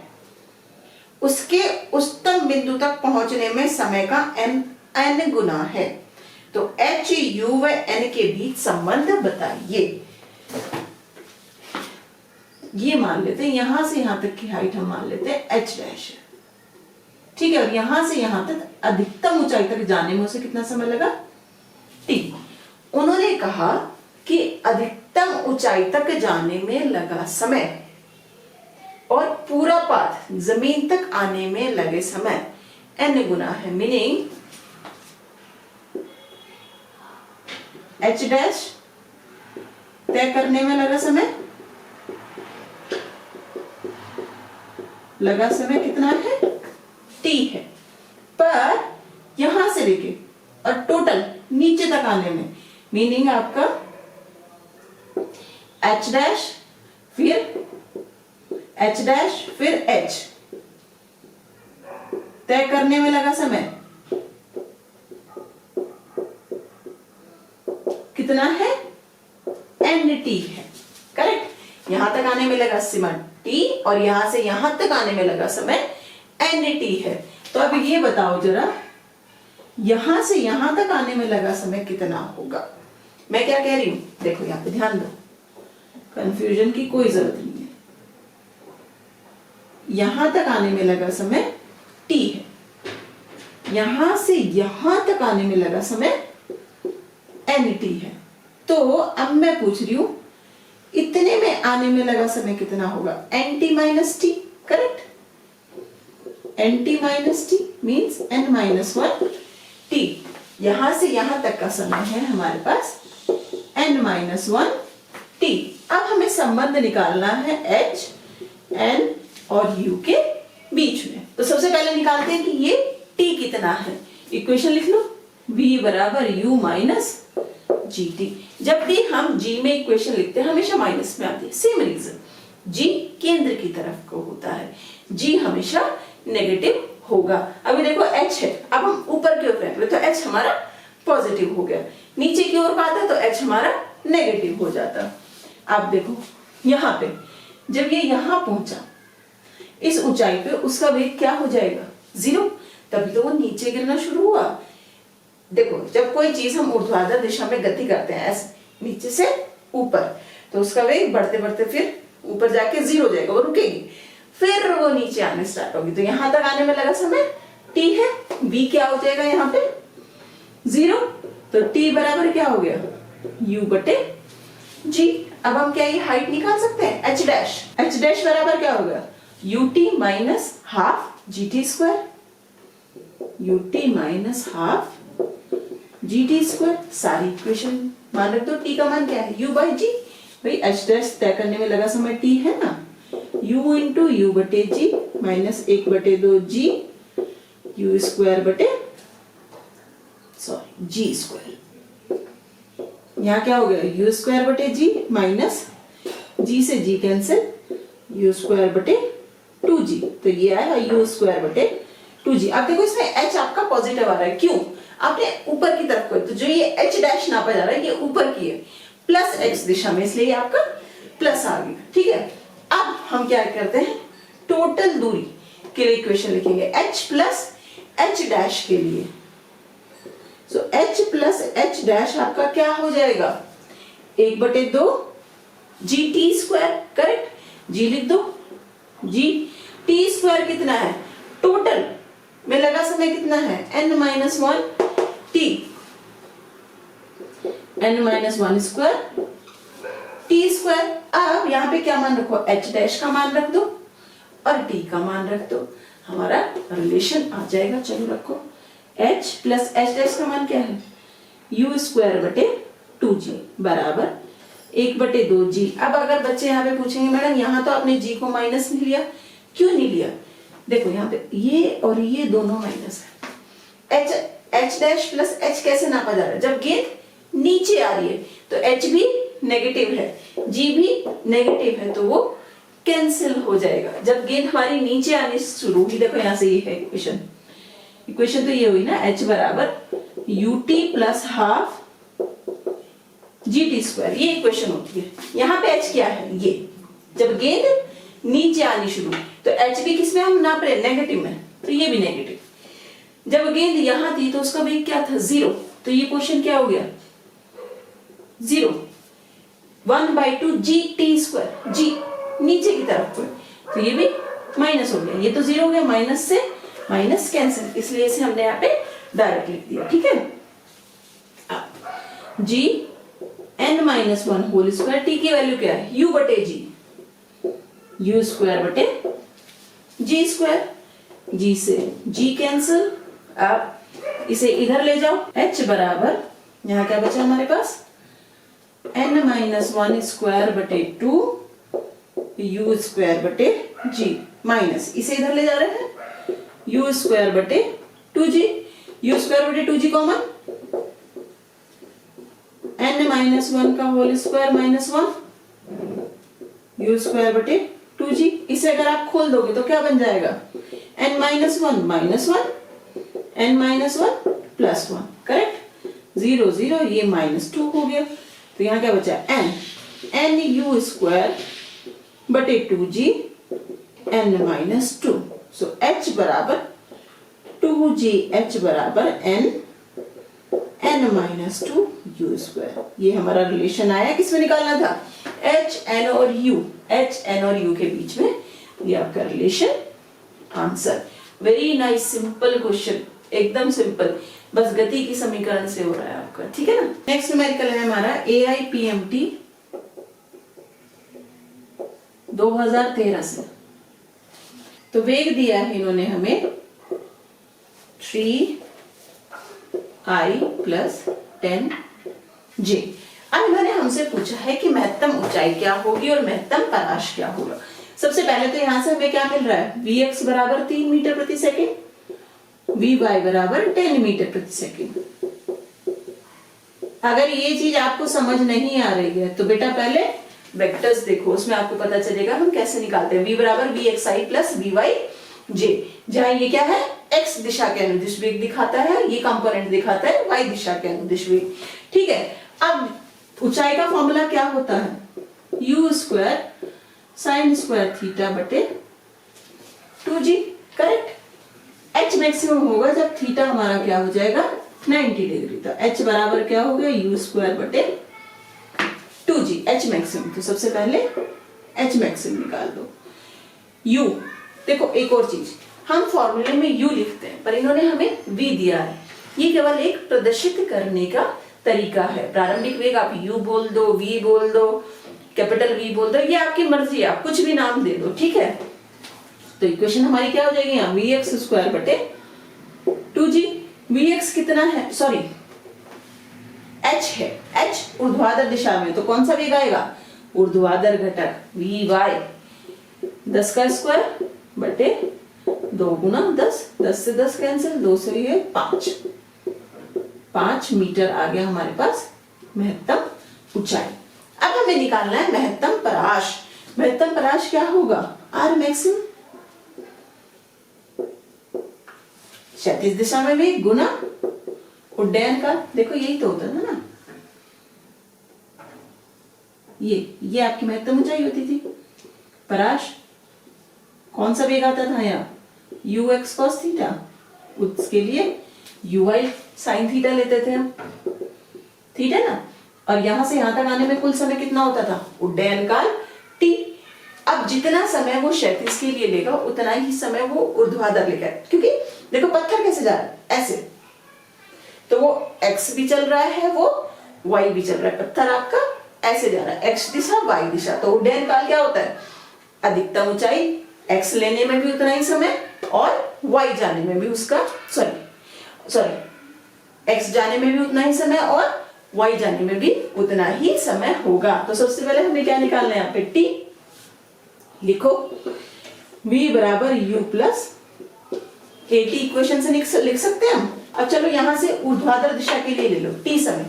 उसके उच्चतम बिंदु तक पहुंचने में समय का n गुना है। तो h, u व n के बीच संबंध बताइए। ये मान लेते हैं, यहां से यहां तक की हाइट हम मान लेते हैं h डैश, ठीक है। और यहां से यहां तक अधिकतम ऊंचाई तक जाने में उसे कितना समय लगा? t। उन्होंने कहा कि अधिकतम ऊंचाई तक जाने में लगा समय और पूरा पाथ जमीन तक आने में लगे समय n गुना है, मीनिंग h डैश तय करने में लगा समय कितना है? t है। पर यहां से लेके और टोटल नीचे तक आने में, मीनिंग आपका h डैश एच डैश फिर एच, तय करने में लगा समय कितना है, एन टी है। करेक्ट, यहां तक आने में लगा समय टी और यहां से यहां तक आने में लगा समय एन टी है। तो अब ये बताओ जरा, यहां से यहां तक आने में लगा समय कितना होगा। मैं क्या कह रही हूं, देखो यहां पे ध्यान दो, कंफ्यूजन की कोई जरूरत नहीं है। यहां तक आने में लगा समय t है, यहां से यहां तक आने में लगा समय nt है। तो अब मैं पूछ रही हूं इतने में आने में लगा समय कितना होगा, nt minus T. Correct, nt minus T means n minus one T. यहां से यहां तक का समय है हमारे पास n माइनस वन टी। अब हमें संबंध निकालना है h, n और u के बीच में। तो सबसे पहले निकालते हैं कि ये t कितना है। इक्वेशन लिख लो, v बराबर u माइनस जी टी। जब भी हम g में इक्वेशन लिखते हैं हमेशा माइनस में आती है, सेम रीजन, g केंद्र की तरफ को होता है, g हमेशा नेगेटिव होगा। अभी देखो h है, अब हम ऊपर की ओर फेंक रहे तो h हमारा पॉजिटिव हो गया, नीचे की ओर आता तो h हमारा नेगेटिव हो जाता। अब देखो यहां पे जब ये यहां पहुंचा इस ऊंचाई पे, उसका वेग क्या हो जाएगा, 0, तभी तो वो नीचे गिरना शुरू हुआ। देखो जब कोई चीज हम ऊर्ध्वाधर दिशा में गति करते हैं ऐसे नीचे से ऊपर, तो उसका वेग बढ़ते बढ़ते फिर ऊपर जाके 0 हो जाएगा, वो रुकेगी, फिर वो नीचे आने स्टार्ट होगी। तो यहां तक आने में लगा समय t है, v क्या हो जाएगा यहाँ पे 0, तो t बराबर क्या हो गया u बटे g। अब हम क्या ये हाइट निकाल सकते हैं, h डैश, h डैश बराबर क्या होगा ut minus half G T square, ut minus half G T square. सारी इक्वेशन मान रख दो, t का मान क्या है u बाई जी। भाई h डैश तय करने में लगा समय t है ना, u इंटू यू बटे जी माइनस 1/2 जी u स्क्वायर बटे सॉरी जी स्क्वायर। यहाँ क्या हो गया u स्क्वायर बटे जी माइनस g से g कैंसिल, u स्क्वायर बटे 2g, तो ये आया u स्क्वायर बटे 2g। अब देखो इसमें h आपका पॉजिटिव आ रहा है, क्यों, आपने ऊपर की तरफ को, तो जो ये h डैश नापा जा रहा है ये ऊपर की है प्लस x दिशा में, इसलिए आपका प्लस आ गया। ठीक है, अब हम क्या करते हैं, टोटल दूरी के लिए इक्वेशन लिखेंगे h प्लस h डैश के लिए। सो h प्लस h डैश आपका क्या हो जाएगा 1/2 G T square. Correct, g लिख दो, g t स्क्वायर कितना है, टोटल में लगा समय कितना है n minus one T, n minus one square T square. अब यहाँ पे क्या मान रखो, h डैश का मान रख दो और t का मान रख दो, हमारा रिलेशन आ जाएगा। चलो रखो, h प्लस h डैश का मान क्या है u स्क्वायर बटे 2g बराबर 1/2 g। अब अगर बच्चे यहाँ पे पूछेंगे मैडम यहाँ तो आपने g को माइनस नहीं लिया, क्यों नहीं लिया, देखो यहाँ पे ये और ये दोनों माइनस है, h डैश प्लस h कैसे नापा जा रहा है, जब गेंद नीचे आ रही है तो h भी नेगेटिव है, g भी नेगेटिव है, तो वो कैंसिल हो जाएगा। जब गेंद हमारी नीचे आनी शुरू हुई, देखो यहाँ से ये है इक्वेशन तो ये हुई ना, h बराबर ut plus half G T square, ये इक्वेशन होती है। यहाँ पे h क्या है, ये जब गेंद नीचे आनी शुरू, तो h भी किसमें हम नाप रहे, नेगेटिव में, तो ये भी नेगेटिव। जब गेंद यहां थी तो उसका वेग क्या था 0, तो ये क्वेश्चन क्या हो गया 0, 1/2 जी टी स्क्वायर, जी नीचे की तरफ को, तो ये भी माइनस हो गया, ये तो 0 हो गया, माइनस से माइनस कैंसिल, इसलिए इसे हमने यहाँ पे डायरेक्ट लिख दिया। ठीक है, g n minus one whole square, t की वैल्यू क्या है u बटे जी, u स्क्वायर बटे जी स्क्वायर, g से g कैंसिल। अब इसे इधर ले जाओ, h बराबर यहाँ क्या बचा हमारे पास n माइनस वन स्क्वायर बटे 2 u स्क्वायर बटे g माइनस, इसे इधर ले जा रहे हैं u स्क्वायर बटे 2g, u स्क्वायर बटे 2g common, n minus one का whole square minus 1 u square बटे 2g 2g, इसे अगर आप खोल दोगे तो क्या बन जाएगा, n minus one minus one, n minus one plus one, correct, 0 0, ये -2 हो गया, तो यहाँ क्या बचा, n u स्क्वायर बटे 2g n माइनस 2, सो h बराबर 2g, h बराबर n माइनस 2 u स्क्वायर। ये हमारा रिलेशन आया, किसमें निकालना था, h n और u के बीच में, ये आपका relation, answer. Very nice, simple question, एकदम सिंपल, बस गति की समीकरण से हो रहा है आपका, ठीक है ना। नेक्स्ट न्यूमेरिकल है हमारा AIPMT 2013 से। तो वेग दिया है इन्होंने हमें 3I + 10J। अब इन्होंने हमसे पूछा है कि महत्तम ऊंचाई क्या होगी और महत्तम पराश क्या होगा। सबसे पहले तो यहां से हमें क्या मिल रहा है, Vx बराबर 3 मीटर प्रति सेकेंड, Vy बराबर 10 मीटर प्रति सेकेंड। अगर ये चीज आपको समझ नहीं आ रही है तो बेटा पहले वेक्टर्स देखो, उसमें आपको पता चलेगा हम कैसे निकालते हैं। V बराबर Vxi + Vyj, जहां ये क्या है, x दिशा के अनुदिश वेग दिखाता है, ये कंपोनेंट दिखाता है y दिशा के अनुदिश वेग, ठीक है। अब ऊंचाई का फॉर्मूला क्या होता है, u square sine square theta बटे 2g, करेक्ट। h मैक्सिमम होगा जब थीटा हमारा क्या हो जाएगा, 90 डिग्री, तो h बराबर क्या हो गया, u स्क्वायर बटे 2g, h मैक्सिमम। तो सबसे पहले h मैक्सिमम निकाल दो। u, देखो एक और चीज, हम फॉर्मूले में u लिखते हैं पर इन्होंने हमें v दिया है, ये केवल एक प्रदर्शित करने का तरीका है। प्रारंभिक वेग आप u बोल दो, v बोल दो, कैपिटल V बोल दो, ये आपकी मर्जी है, आप कुछ भी नाम दे दो, ठीक है। तो इक्वेशन हमारी क्या हो जाएगी यहाँ, Vx स्क्वायर बटे 2g। Vx कितना है, सॉरी h है, h ऊर्ध्वाधर दिशा में, तो कौन सा वेग आएगा, ऊर्ध्वाधर घटक Vy 10 का स्क्वायर बटे 2 गुना 10, 10 से 10 कैंसिल, 2 से ये 5 मीटर आ गया हमारे पास महत्तम ऊंचाई। अब हमें निकालना है महत्तम पराश। महत्तम पराश क्या होगा, R मैक्सिमम, क्षैतिज दिशा में भी गुना उड्डयन का, देखो यही तो होता था ना, ये आपकी महत्तम ऊंचाई होती थी। पराश कौन सा वेग आता था यहाँ, ux cos थीटा, उसके लिए uy sin थीटा लेते थे हम, ठीक है ना। और यहां से यहां तक आने में कुल समय कितना होता था, उड्डयन काल t। अब जितना समय वो क्षैतिज के लिए लेगा उतना ही समय वो ऊर्ध्वाधर लेगा, क्योंकि देखो पत्थर कैसे जा रहा है, ऐसे, तो वो x भी चल रहा है, वो y भी चल रहा है, पत्थर आपका ऐसे जा रहा है, x दिशा y दिशा। तो उड्डयन काल क्या होता है, अधिकतम ऊंचाई, x लेने में भी उतना ही समय और y जाने में भी उसका, सॉरी x जाने में भी उतना ही समय और y जाने में भी उतना ही समय होगा। तो सबसे पहले हमें क्या निकालना है, यहाँ पे t लिखो, v बराबर u प्लस at, इक्वेशन से लिख सकते हैं हम। अब चलो यहां से ऊर्ध्वाधर दिशा के लिए ले लो t समय,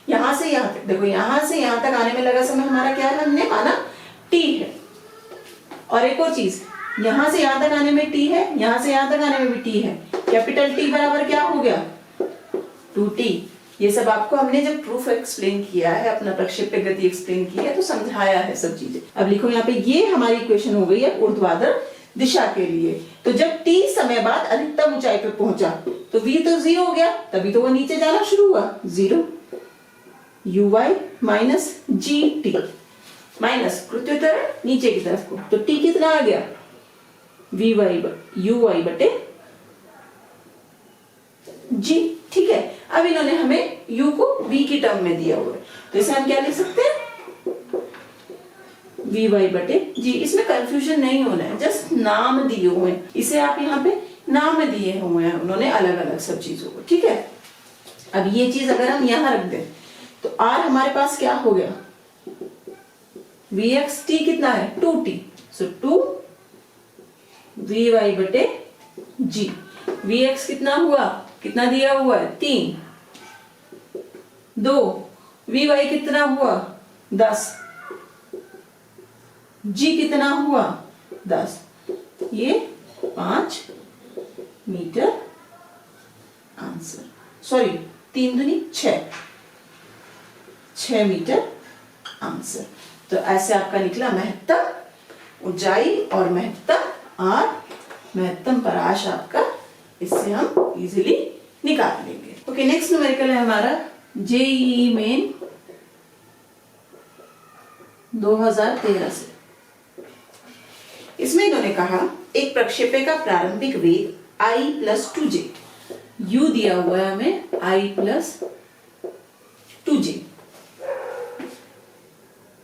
यहां से यहां तक, देखो यहां से यहां तक आने में लगा समय हमारा क्या है, हमने माना t है। और एक और चीज, यहां से यहां तक आने में t है, यहां से यहां तक आने में भी t है, कैपिटल T बराबर क्या हो गया, 2t। ये सब आपको हमने जब प्रूफ एक्सप्लेन किया है, अपना प्रक्षेप्य गति एक्सप्लेन की है, तो समझाया है सब चीजें। अब लिखो यहाँ पे, ये हमारी इक्वेशन हो गई है ऊर्ध्वाधर दिशा के लिए। तो जब t समय बाद अधिकतम ऊंचाई पर पहुंचा तो v तो 0 हो गया, तभी तो वो नीचे जाना शुरू हुआ, 0 uy माइनस gt, माइनस प्रत्युत्तर नीचे की तरफ को, तो t कितना आ गया, uy बटे g, ठीक है। अब इन्होंने हमें u को v की टर्म में दिया हुआ है, तो इसे हम क्या लिख सकते हैं, vy बटे g। इसमें कंफ्यूजन नहीं होना है, जस्ट नाम दिए हुए हैं, इसे आप यहाँ पे नाम दिए हुए हैं उन्होंने अलग अलग सब चीजों को, ठीक है। अब ये चीज अगर हम यहाँ रख दें तो r हमारे पास क्या हो गया, vxt कितना है, 2t, सो 2 vy बटे g। vx कितना हुआ, कितना दिया हुआ है, 3, 2 vy कितना हुआ, 10, g कितना हुआ, 10, ये 5 मीटर आंसर, सॉरी 3 दूनी 6 मीटर आंसर। तो ऐसे आपका निकला महत्तम ऊंचाई और महत्तम और महत्तम पराश आपका, इससे हम इजीली निकाल लेंगे। ओके, नेक्स्ट न्यूमेरिकल है हमारा जेईई मेन 2013 से। इसमें इन्होंने कहा एक प्रक्षेप्य का प्रारंभिक वेग I + 2j, u दिया हुआ है हमें I + 2j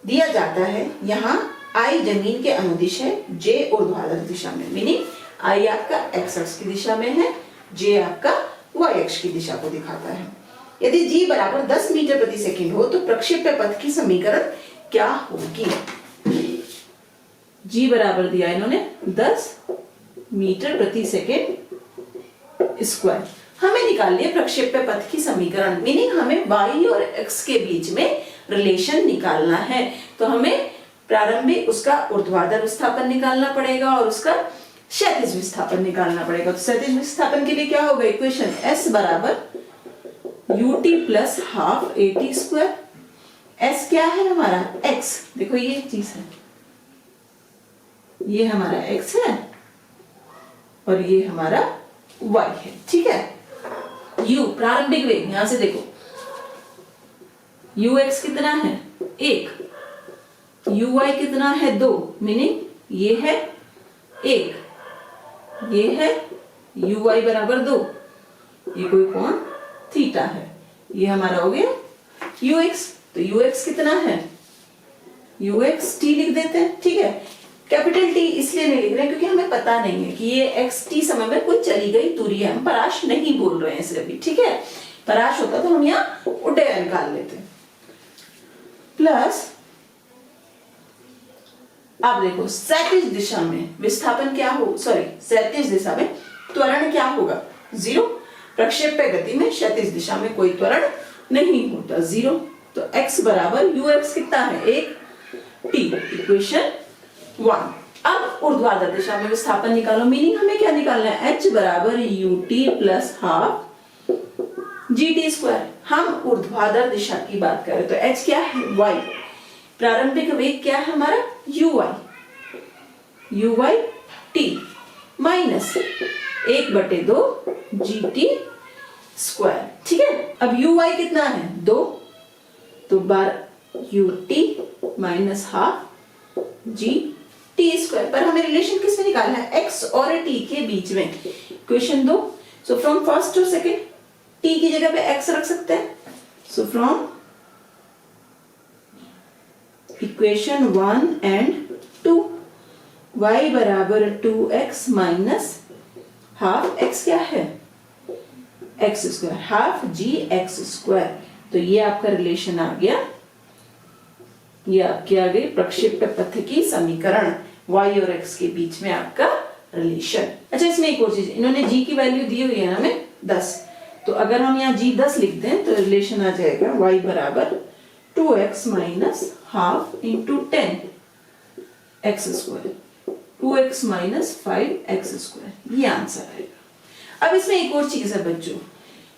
दिया जाता है। यहाँ I जमीन के अनुदिश है, j ऊर्ध्वाधर दिशा में, मीनिंग I आपका x अक्ष की दिशा में है, j आपका y अक्ष की दिशा को दिखाता है। यदि g बराबर 10 मीटर प्रति सेकंड हो तो प्रक्षेप्य पथ की समीकरण क्या होगी? g बराबर दिया इन्होंने 10 मीटर प्रति सेकंड स्क्वायर। हमें निकालनी है प्रक्षेप्य पथ की समीकरण, मीनिंग हमें y और x के बीच में रिलेशन निकालना है। तो हमें प्रारंभिक उसका ऊर्ध्वाधर विस्थापन निकालना पड़ेगा और उसका क्षैतिज विस्थापन निकालना पड़ेगा। तो क्षैतिज विस्थापन के लिए क्या होगा इक्वेशन? s बराबर ut + ½ at²। s क्या है हमारा? x। देखो ये चीज है, ये हमारा x है और ये हमारा y है, ठीक है। u प्रारंभिक वेग, यहां से देखो ux कितना है? 1, uy कितना है? 2, मीनिंग ये है 1, ये है uy बराबर 2, ये कोई कोण थीटा है, ये हमारा हो गया ux। तो ux कितना है? ux t लिख देते हैं, ठीक है। कैपिटल T इसलिए नहीं लिख रहे क्योंकि हमें पता नहीं है कि ये x t समय में कोई चली गई दूरी है, हम पराश नहीं बोल रहे हैं सिर्फ भी, ठीक है। पराश होता तो हम यहाँ उड्डयन निकाल लेते। प्लस आप देखो क्षैतिज दिशा में विस्थापन क्या हो, सॉरी क्षैतिज दिशा में त्वरण क्या होगा? 0। प्रक्षेप्य गति में क्षैतिज दिशा में कोई त्वरण नहीं होता, 0। तो x बराबर ux कितना है? 1 t, इक्वेशन 1। अब ऊर्ध्वाधर दिशा में विस्थापन निकालो, मीनिंग हमें क्या निकालना है? h बराबर ut + ½ gt²। हम ऊर्ध्वाधर दिशा की बात करें तो h क्या है? y। प्रारंभिक वेग क्या है हमारा? uy t माइनस 1/2 gt², ठीक है। अब uy कितना है? 2, तो बार ut - ½ gt²। पर हमें रिलेशन किसमें निकालना है? x और t के बीच में, इक्वेशन 2। सो फ्रॉम फर्स्ट और सेकंड t की जगह पे x रख सकते हैं। So from equation 1 and 2 y बराबर 2x - ½ x क्या है? x², ½ gx²। तो ये आपका रिलेशन आ गया, ये आपके आ गई प्रक्षेप्य पथ की समीकरण, y और x के बीच में आपका रिलेशन। अच्छा, इसमें एक और चीज, इन्होंने g की वैल्यू दी हुई है हमें 10, तो अगर हम यहाँ g 10 लिख दें तो रिलेशन आ जाएगा y बराबर 2x - ½ × 10x², 2x - 5x², ये आंसर आएगा। अब इसमें एक और चीज है बच्चों,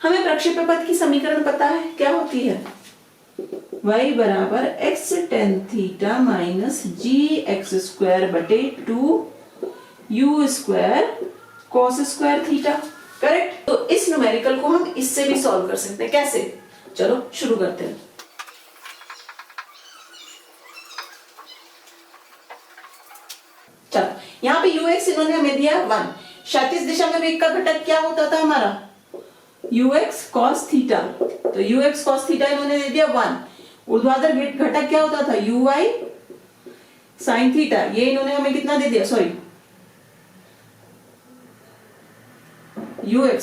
हमें प्रक्षेप्य पथ की समीकरण पता है क्या होती है? y बराबर x tan theta minus gx²/2 u² cos² theta, correct. तो इस न्यूमेरिकल को हम इससे भी सॉल्व कर सकते हैं, कैसे? चलो शुरू करते हैं। चलो, यहाँ पे ux इन्होंने हमें दिया 1। क्षैतिज दिशा में वेग का घटक क्या होता था हमारा? ux cos थीटा, तो ux cos थीटा इन्होंने दे दिया 1। ऊर्ध्वाधर घटक क्या होता था? uy sin थीटा, ये इन्होंने हमें कितना दे दिया? सॉरी ux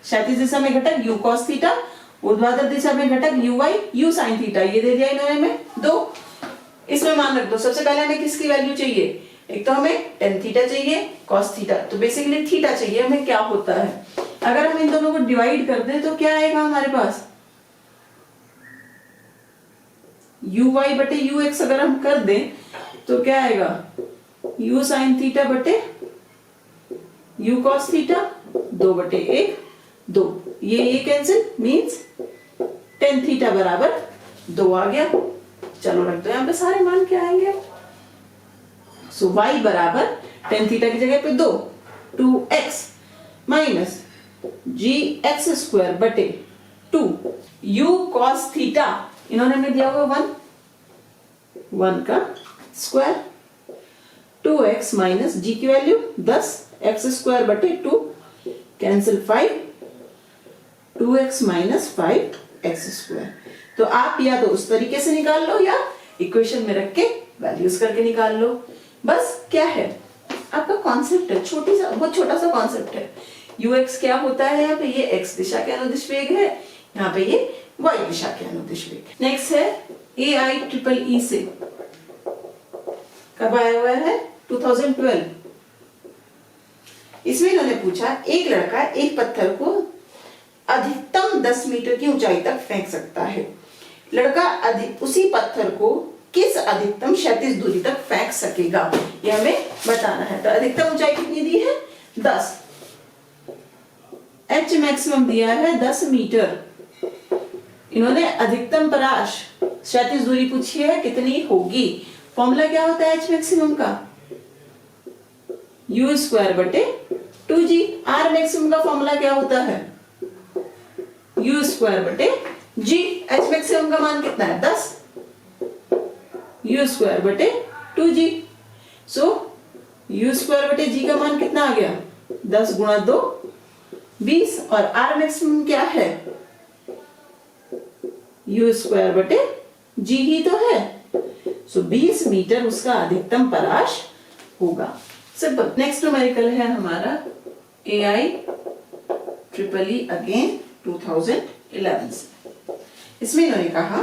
क्षैतिज दिशा में घटक u cos थीटा, ऊर्ध्वाधर दिशा में घटक uy u sin थीटा, ये दे दिया इन्होंने हमें 2। इसमें मान रख दो, सबसे पहले हमें किसकी वैल्यू चाहिए? एक तो हमें tan थीटा चाहिए, cos थीटा, तो बेसिकली थीटा चाहिए हमें। क्या होता है अगर हम इन दोनों को डिवाइड कर दें तो क्या आएगा हमारे पास? uy/ux अगर हम कर दें तो क्या आएगा? u साइन थीटा बटे u कॉस थीटा 2/1 2। ये कैंसिल मीन्स टेन थीटा बराबर 2 आ गया। चलो रख दो यहाँ पे सारे मान क्या आएंगे। सो y बराबर टेन थीटा की जगह पे 2 2x माइनस जी एक्स स्क्वायर बटे 2 u कॉस थीटा, इन्होंने हमें दिया हुआ 1 का स्क्वायर 2x माइनस जी की वैल्यू 10 एक्स स्क्वायर बटे 2 cancel 5 2x minus 5x square. तो आप या तो उस तरीके से निकाल लो या इक्वेशन में रख के वैल्यूज करके निकाल लो। बस क्या है आपका कॉन्सेप्ट है, बहुत छोटा सा कॉन्सेप्ट है। ux क्या होता है, यहाँ पे ये x दिशा के अनुदिश वेग है, यहाँ पे ये y दिशा के अनुदिश वेग। नेक्स्ट है AIEEE से कब आया हुआ है 2012। इसमें इन्होंने पूछा एक लड़का एक पत्थर को अधिकतम 10 मीटर की ऊंचाई तक फेंक सकता है। लड़का उसी पत्थर को किस अधिकतम क्षैतिज दूरी तक फेंक सकेगा, यह हमें बताना है। तो अधिकतम ऊंचाई कितनी दी है 10, h मैक्सिमम दिया है 10 मीटर। इन्होंने अधिकतम पराश क्षैतिज दूरी पूछी है कितनी होगी। फॉर्मूला क्या होता है h मैक्सिमम का, u स्क्वायर बटे 2g। r मैक्सिमम का फॉर्मूला क्या होता है u स्क्वायर बटे g। h मैक्सिमम का मान कितना है 10, u स्क्वायर बटे 2g। सो u स्क्वायर बटे g का मान कितना आ गया 10 गुणा 2 20, और r मैक्सिमम क्या है u स्क्वायर बटे g ही तो है। सो 20 मीटर उसका अधिकतम पराश होगा। सिंपल। नेक्स्ट न्यूमेरिकल है हमारा AIEEE अगेन 2011 से। इसमें इन्होंने कहा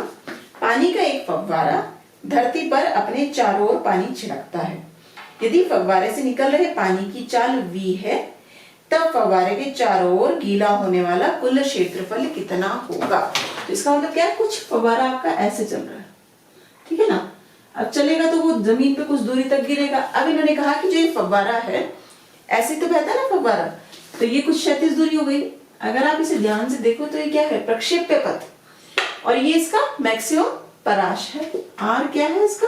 पानी का एक फव्वारा धरती पर अपने चारों ओर पानी छिड़कता है। यदि फव्वारे से निकल रहे पानी की चाल v है, तब फव्वारे के चारों ओर गीला होने वाला कुल क्षेत्रफल कितना होगा। तो इसका मतलब क्या है, कुछ फव्वारा आपका ऐसे चल रहा है, ठीक है ना। अब चलेगा तो वो जमीन पे कुछ दूरी तक गिरेगा। अब इन्होंने कहा कि जो ये फव्वारा है ऐसे तो बहता है ना फव्वारा, तो ये कुछ क्षैतिज दूरी हो गई। अगर आप इसे ध्यान से देखो तो ये क्या है प्रक्षेप्य पथ, और ये इसका मैक्सिमम पराश है। r क्या है इसका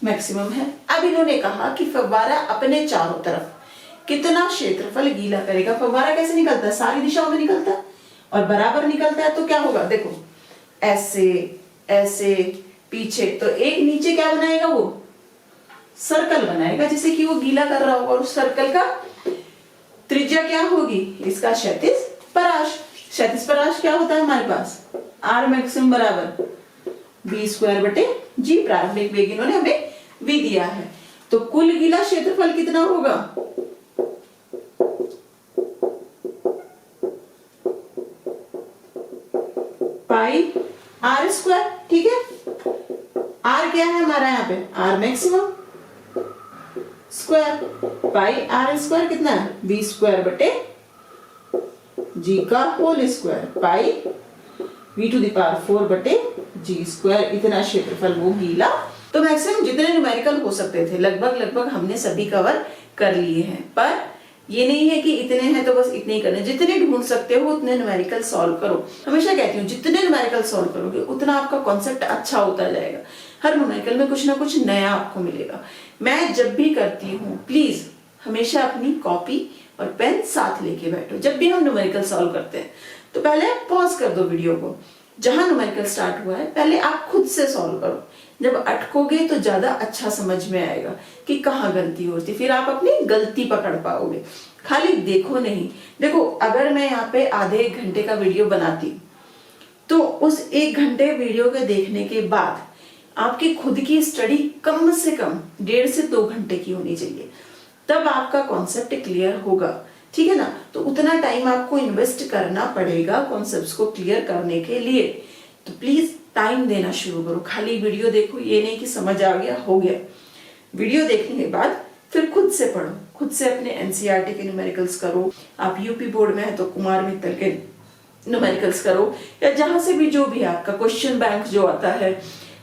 मैक्सिमम है। अब इन्होंने कहा कि फव्वारा अपने चारों तरफ कितना क्षेत्रफल गीला करेगा। फव्वारा कैसे निकलता है, सारी दिशाओं में निकलता है और बराबर निकलता है। तो क्या होगा देखो, ऐसे ऐसे पीछे, तो एक नीचे क्या बनाएगा वो सर्कल बनाएगा जिसे कि वो गीला कर रहा होगा। और उस सर्कल का त्रिज्या क्या होगी, इसका क्षैतिज पराश। क्षैतिज पराश क्या होता है हमारे पास r मैक्सिमम बराबर v स्क्वायर बटे g। प्रारंभिक वेग इन्होंने हमें v दिया है, तो कुल गीला क्षेत्रफल कितना होगा पाई r स्क्वायर। ठीक है, r क्या है हमारा यहाँ पे r maximum square pi r square कितना है v स्क्वायर बटे g का whole square pi v to the power 4 बटे g स्क्वायर। इतना क्षेत्रफल वो गीला। तो मैक्सिमम जितने न्यूमेरिकल हो सकते थे लगभग हमने सभी कवर कर लिए हैं, पर ये नहीं है कि इतने हैं तो बस इतने ही करने। जितने ढूंढ सकते हो उतने न्यूमेरिकल सॉल्व करो। हमेशा कहती हूँ जितने न्यूमेरिकल सॉल्व करोगे उतना आपका कॉन्सेप्ट अच्छा होता जाएगा। हर न्यूमेरिकल में कुछ ना कुछ नया आपको मिलेगा। मैं जब भी करती हूँ प्लीज हमेशा अपनी कॉपी और पेन साथ लेके बैठो। जब भी हम न्यूमेरिकल सॉल्व करते हैं तो पहले पॉज कर दो वीडियो को, जहां न्यूमेरिकल स्टार्ट हुआ है पहले आप खुद से सॉल्व करो। जब अटकोगे तो ज्यादा अच्छा समझ में आएगा कि कहाँ गलती होती, फिर आप अपनी गलती पकड़ पाओगे। खाली देखो नहीं। देखो अगर मैं यहाँ पे आधे एक घंटे का वीडियो बनाती तो उस 1 घंटे वीडियो के देखने के बाद आपकी खुद की स्टडी कम से कम 1.5 से 2 घंटे की होनी चाहिए, तब आपका कॉन्सेप्ट क्लियर होगा। ठीक है ना, तो उतना टाइम आपको इन्वेस्ट करना पड़ेगा कॉन्सेप्ट्स को क्लियर करने के लिए। तो प्लीज टाइम देना शुरू करो। खाली वीडियो देखो ये नहीं कि समझ आ गया हो गया। वीडियो देखने के बाद फिर खुद से पढ़ो, खुद से अपने एनसीईआरटी के न्यूमेरिकल्स करो। आप यूपी बोर्ड में है तो कुमार मित्तल के न्यूमेरिकल्स करो, या जहां से भी जो भी आपका क्वेश्चन बैंक जो आता है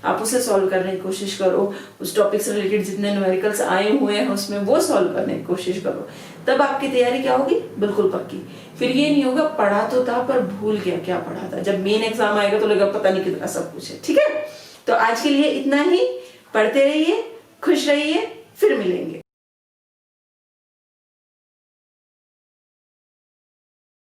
आप उसे सॉल्व करने की कोशिश करो, उस टॉपिक से रिलेटेड जितने न्यूमेरिकल्स आए हुए हैं उसमें वो सॉल्व करने की कोशिश करो, तब आपकी तैयारी क्या होगी, बिल्कुल पक्की। फिर ये नहीं होगा पढ़ा तो था पर भूल गया क्या पढ़ा था, जब मेन एग्जाम आएगा तो लगेगा पता नहीं कितना सब कुछ है। ठीक है, तो आज के लिए इतना ही। पढ़ते रहिए, खुश रहिए, फिर मिलेंगे।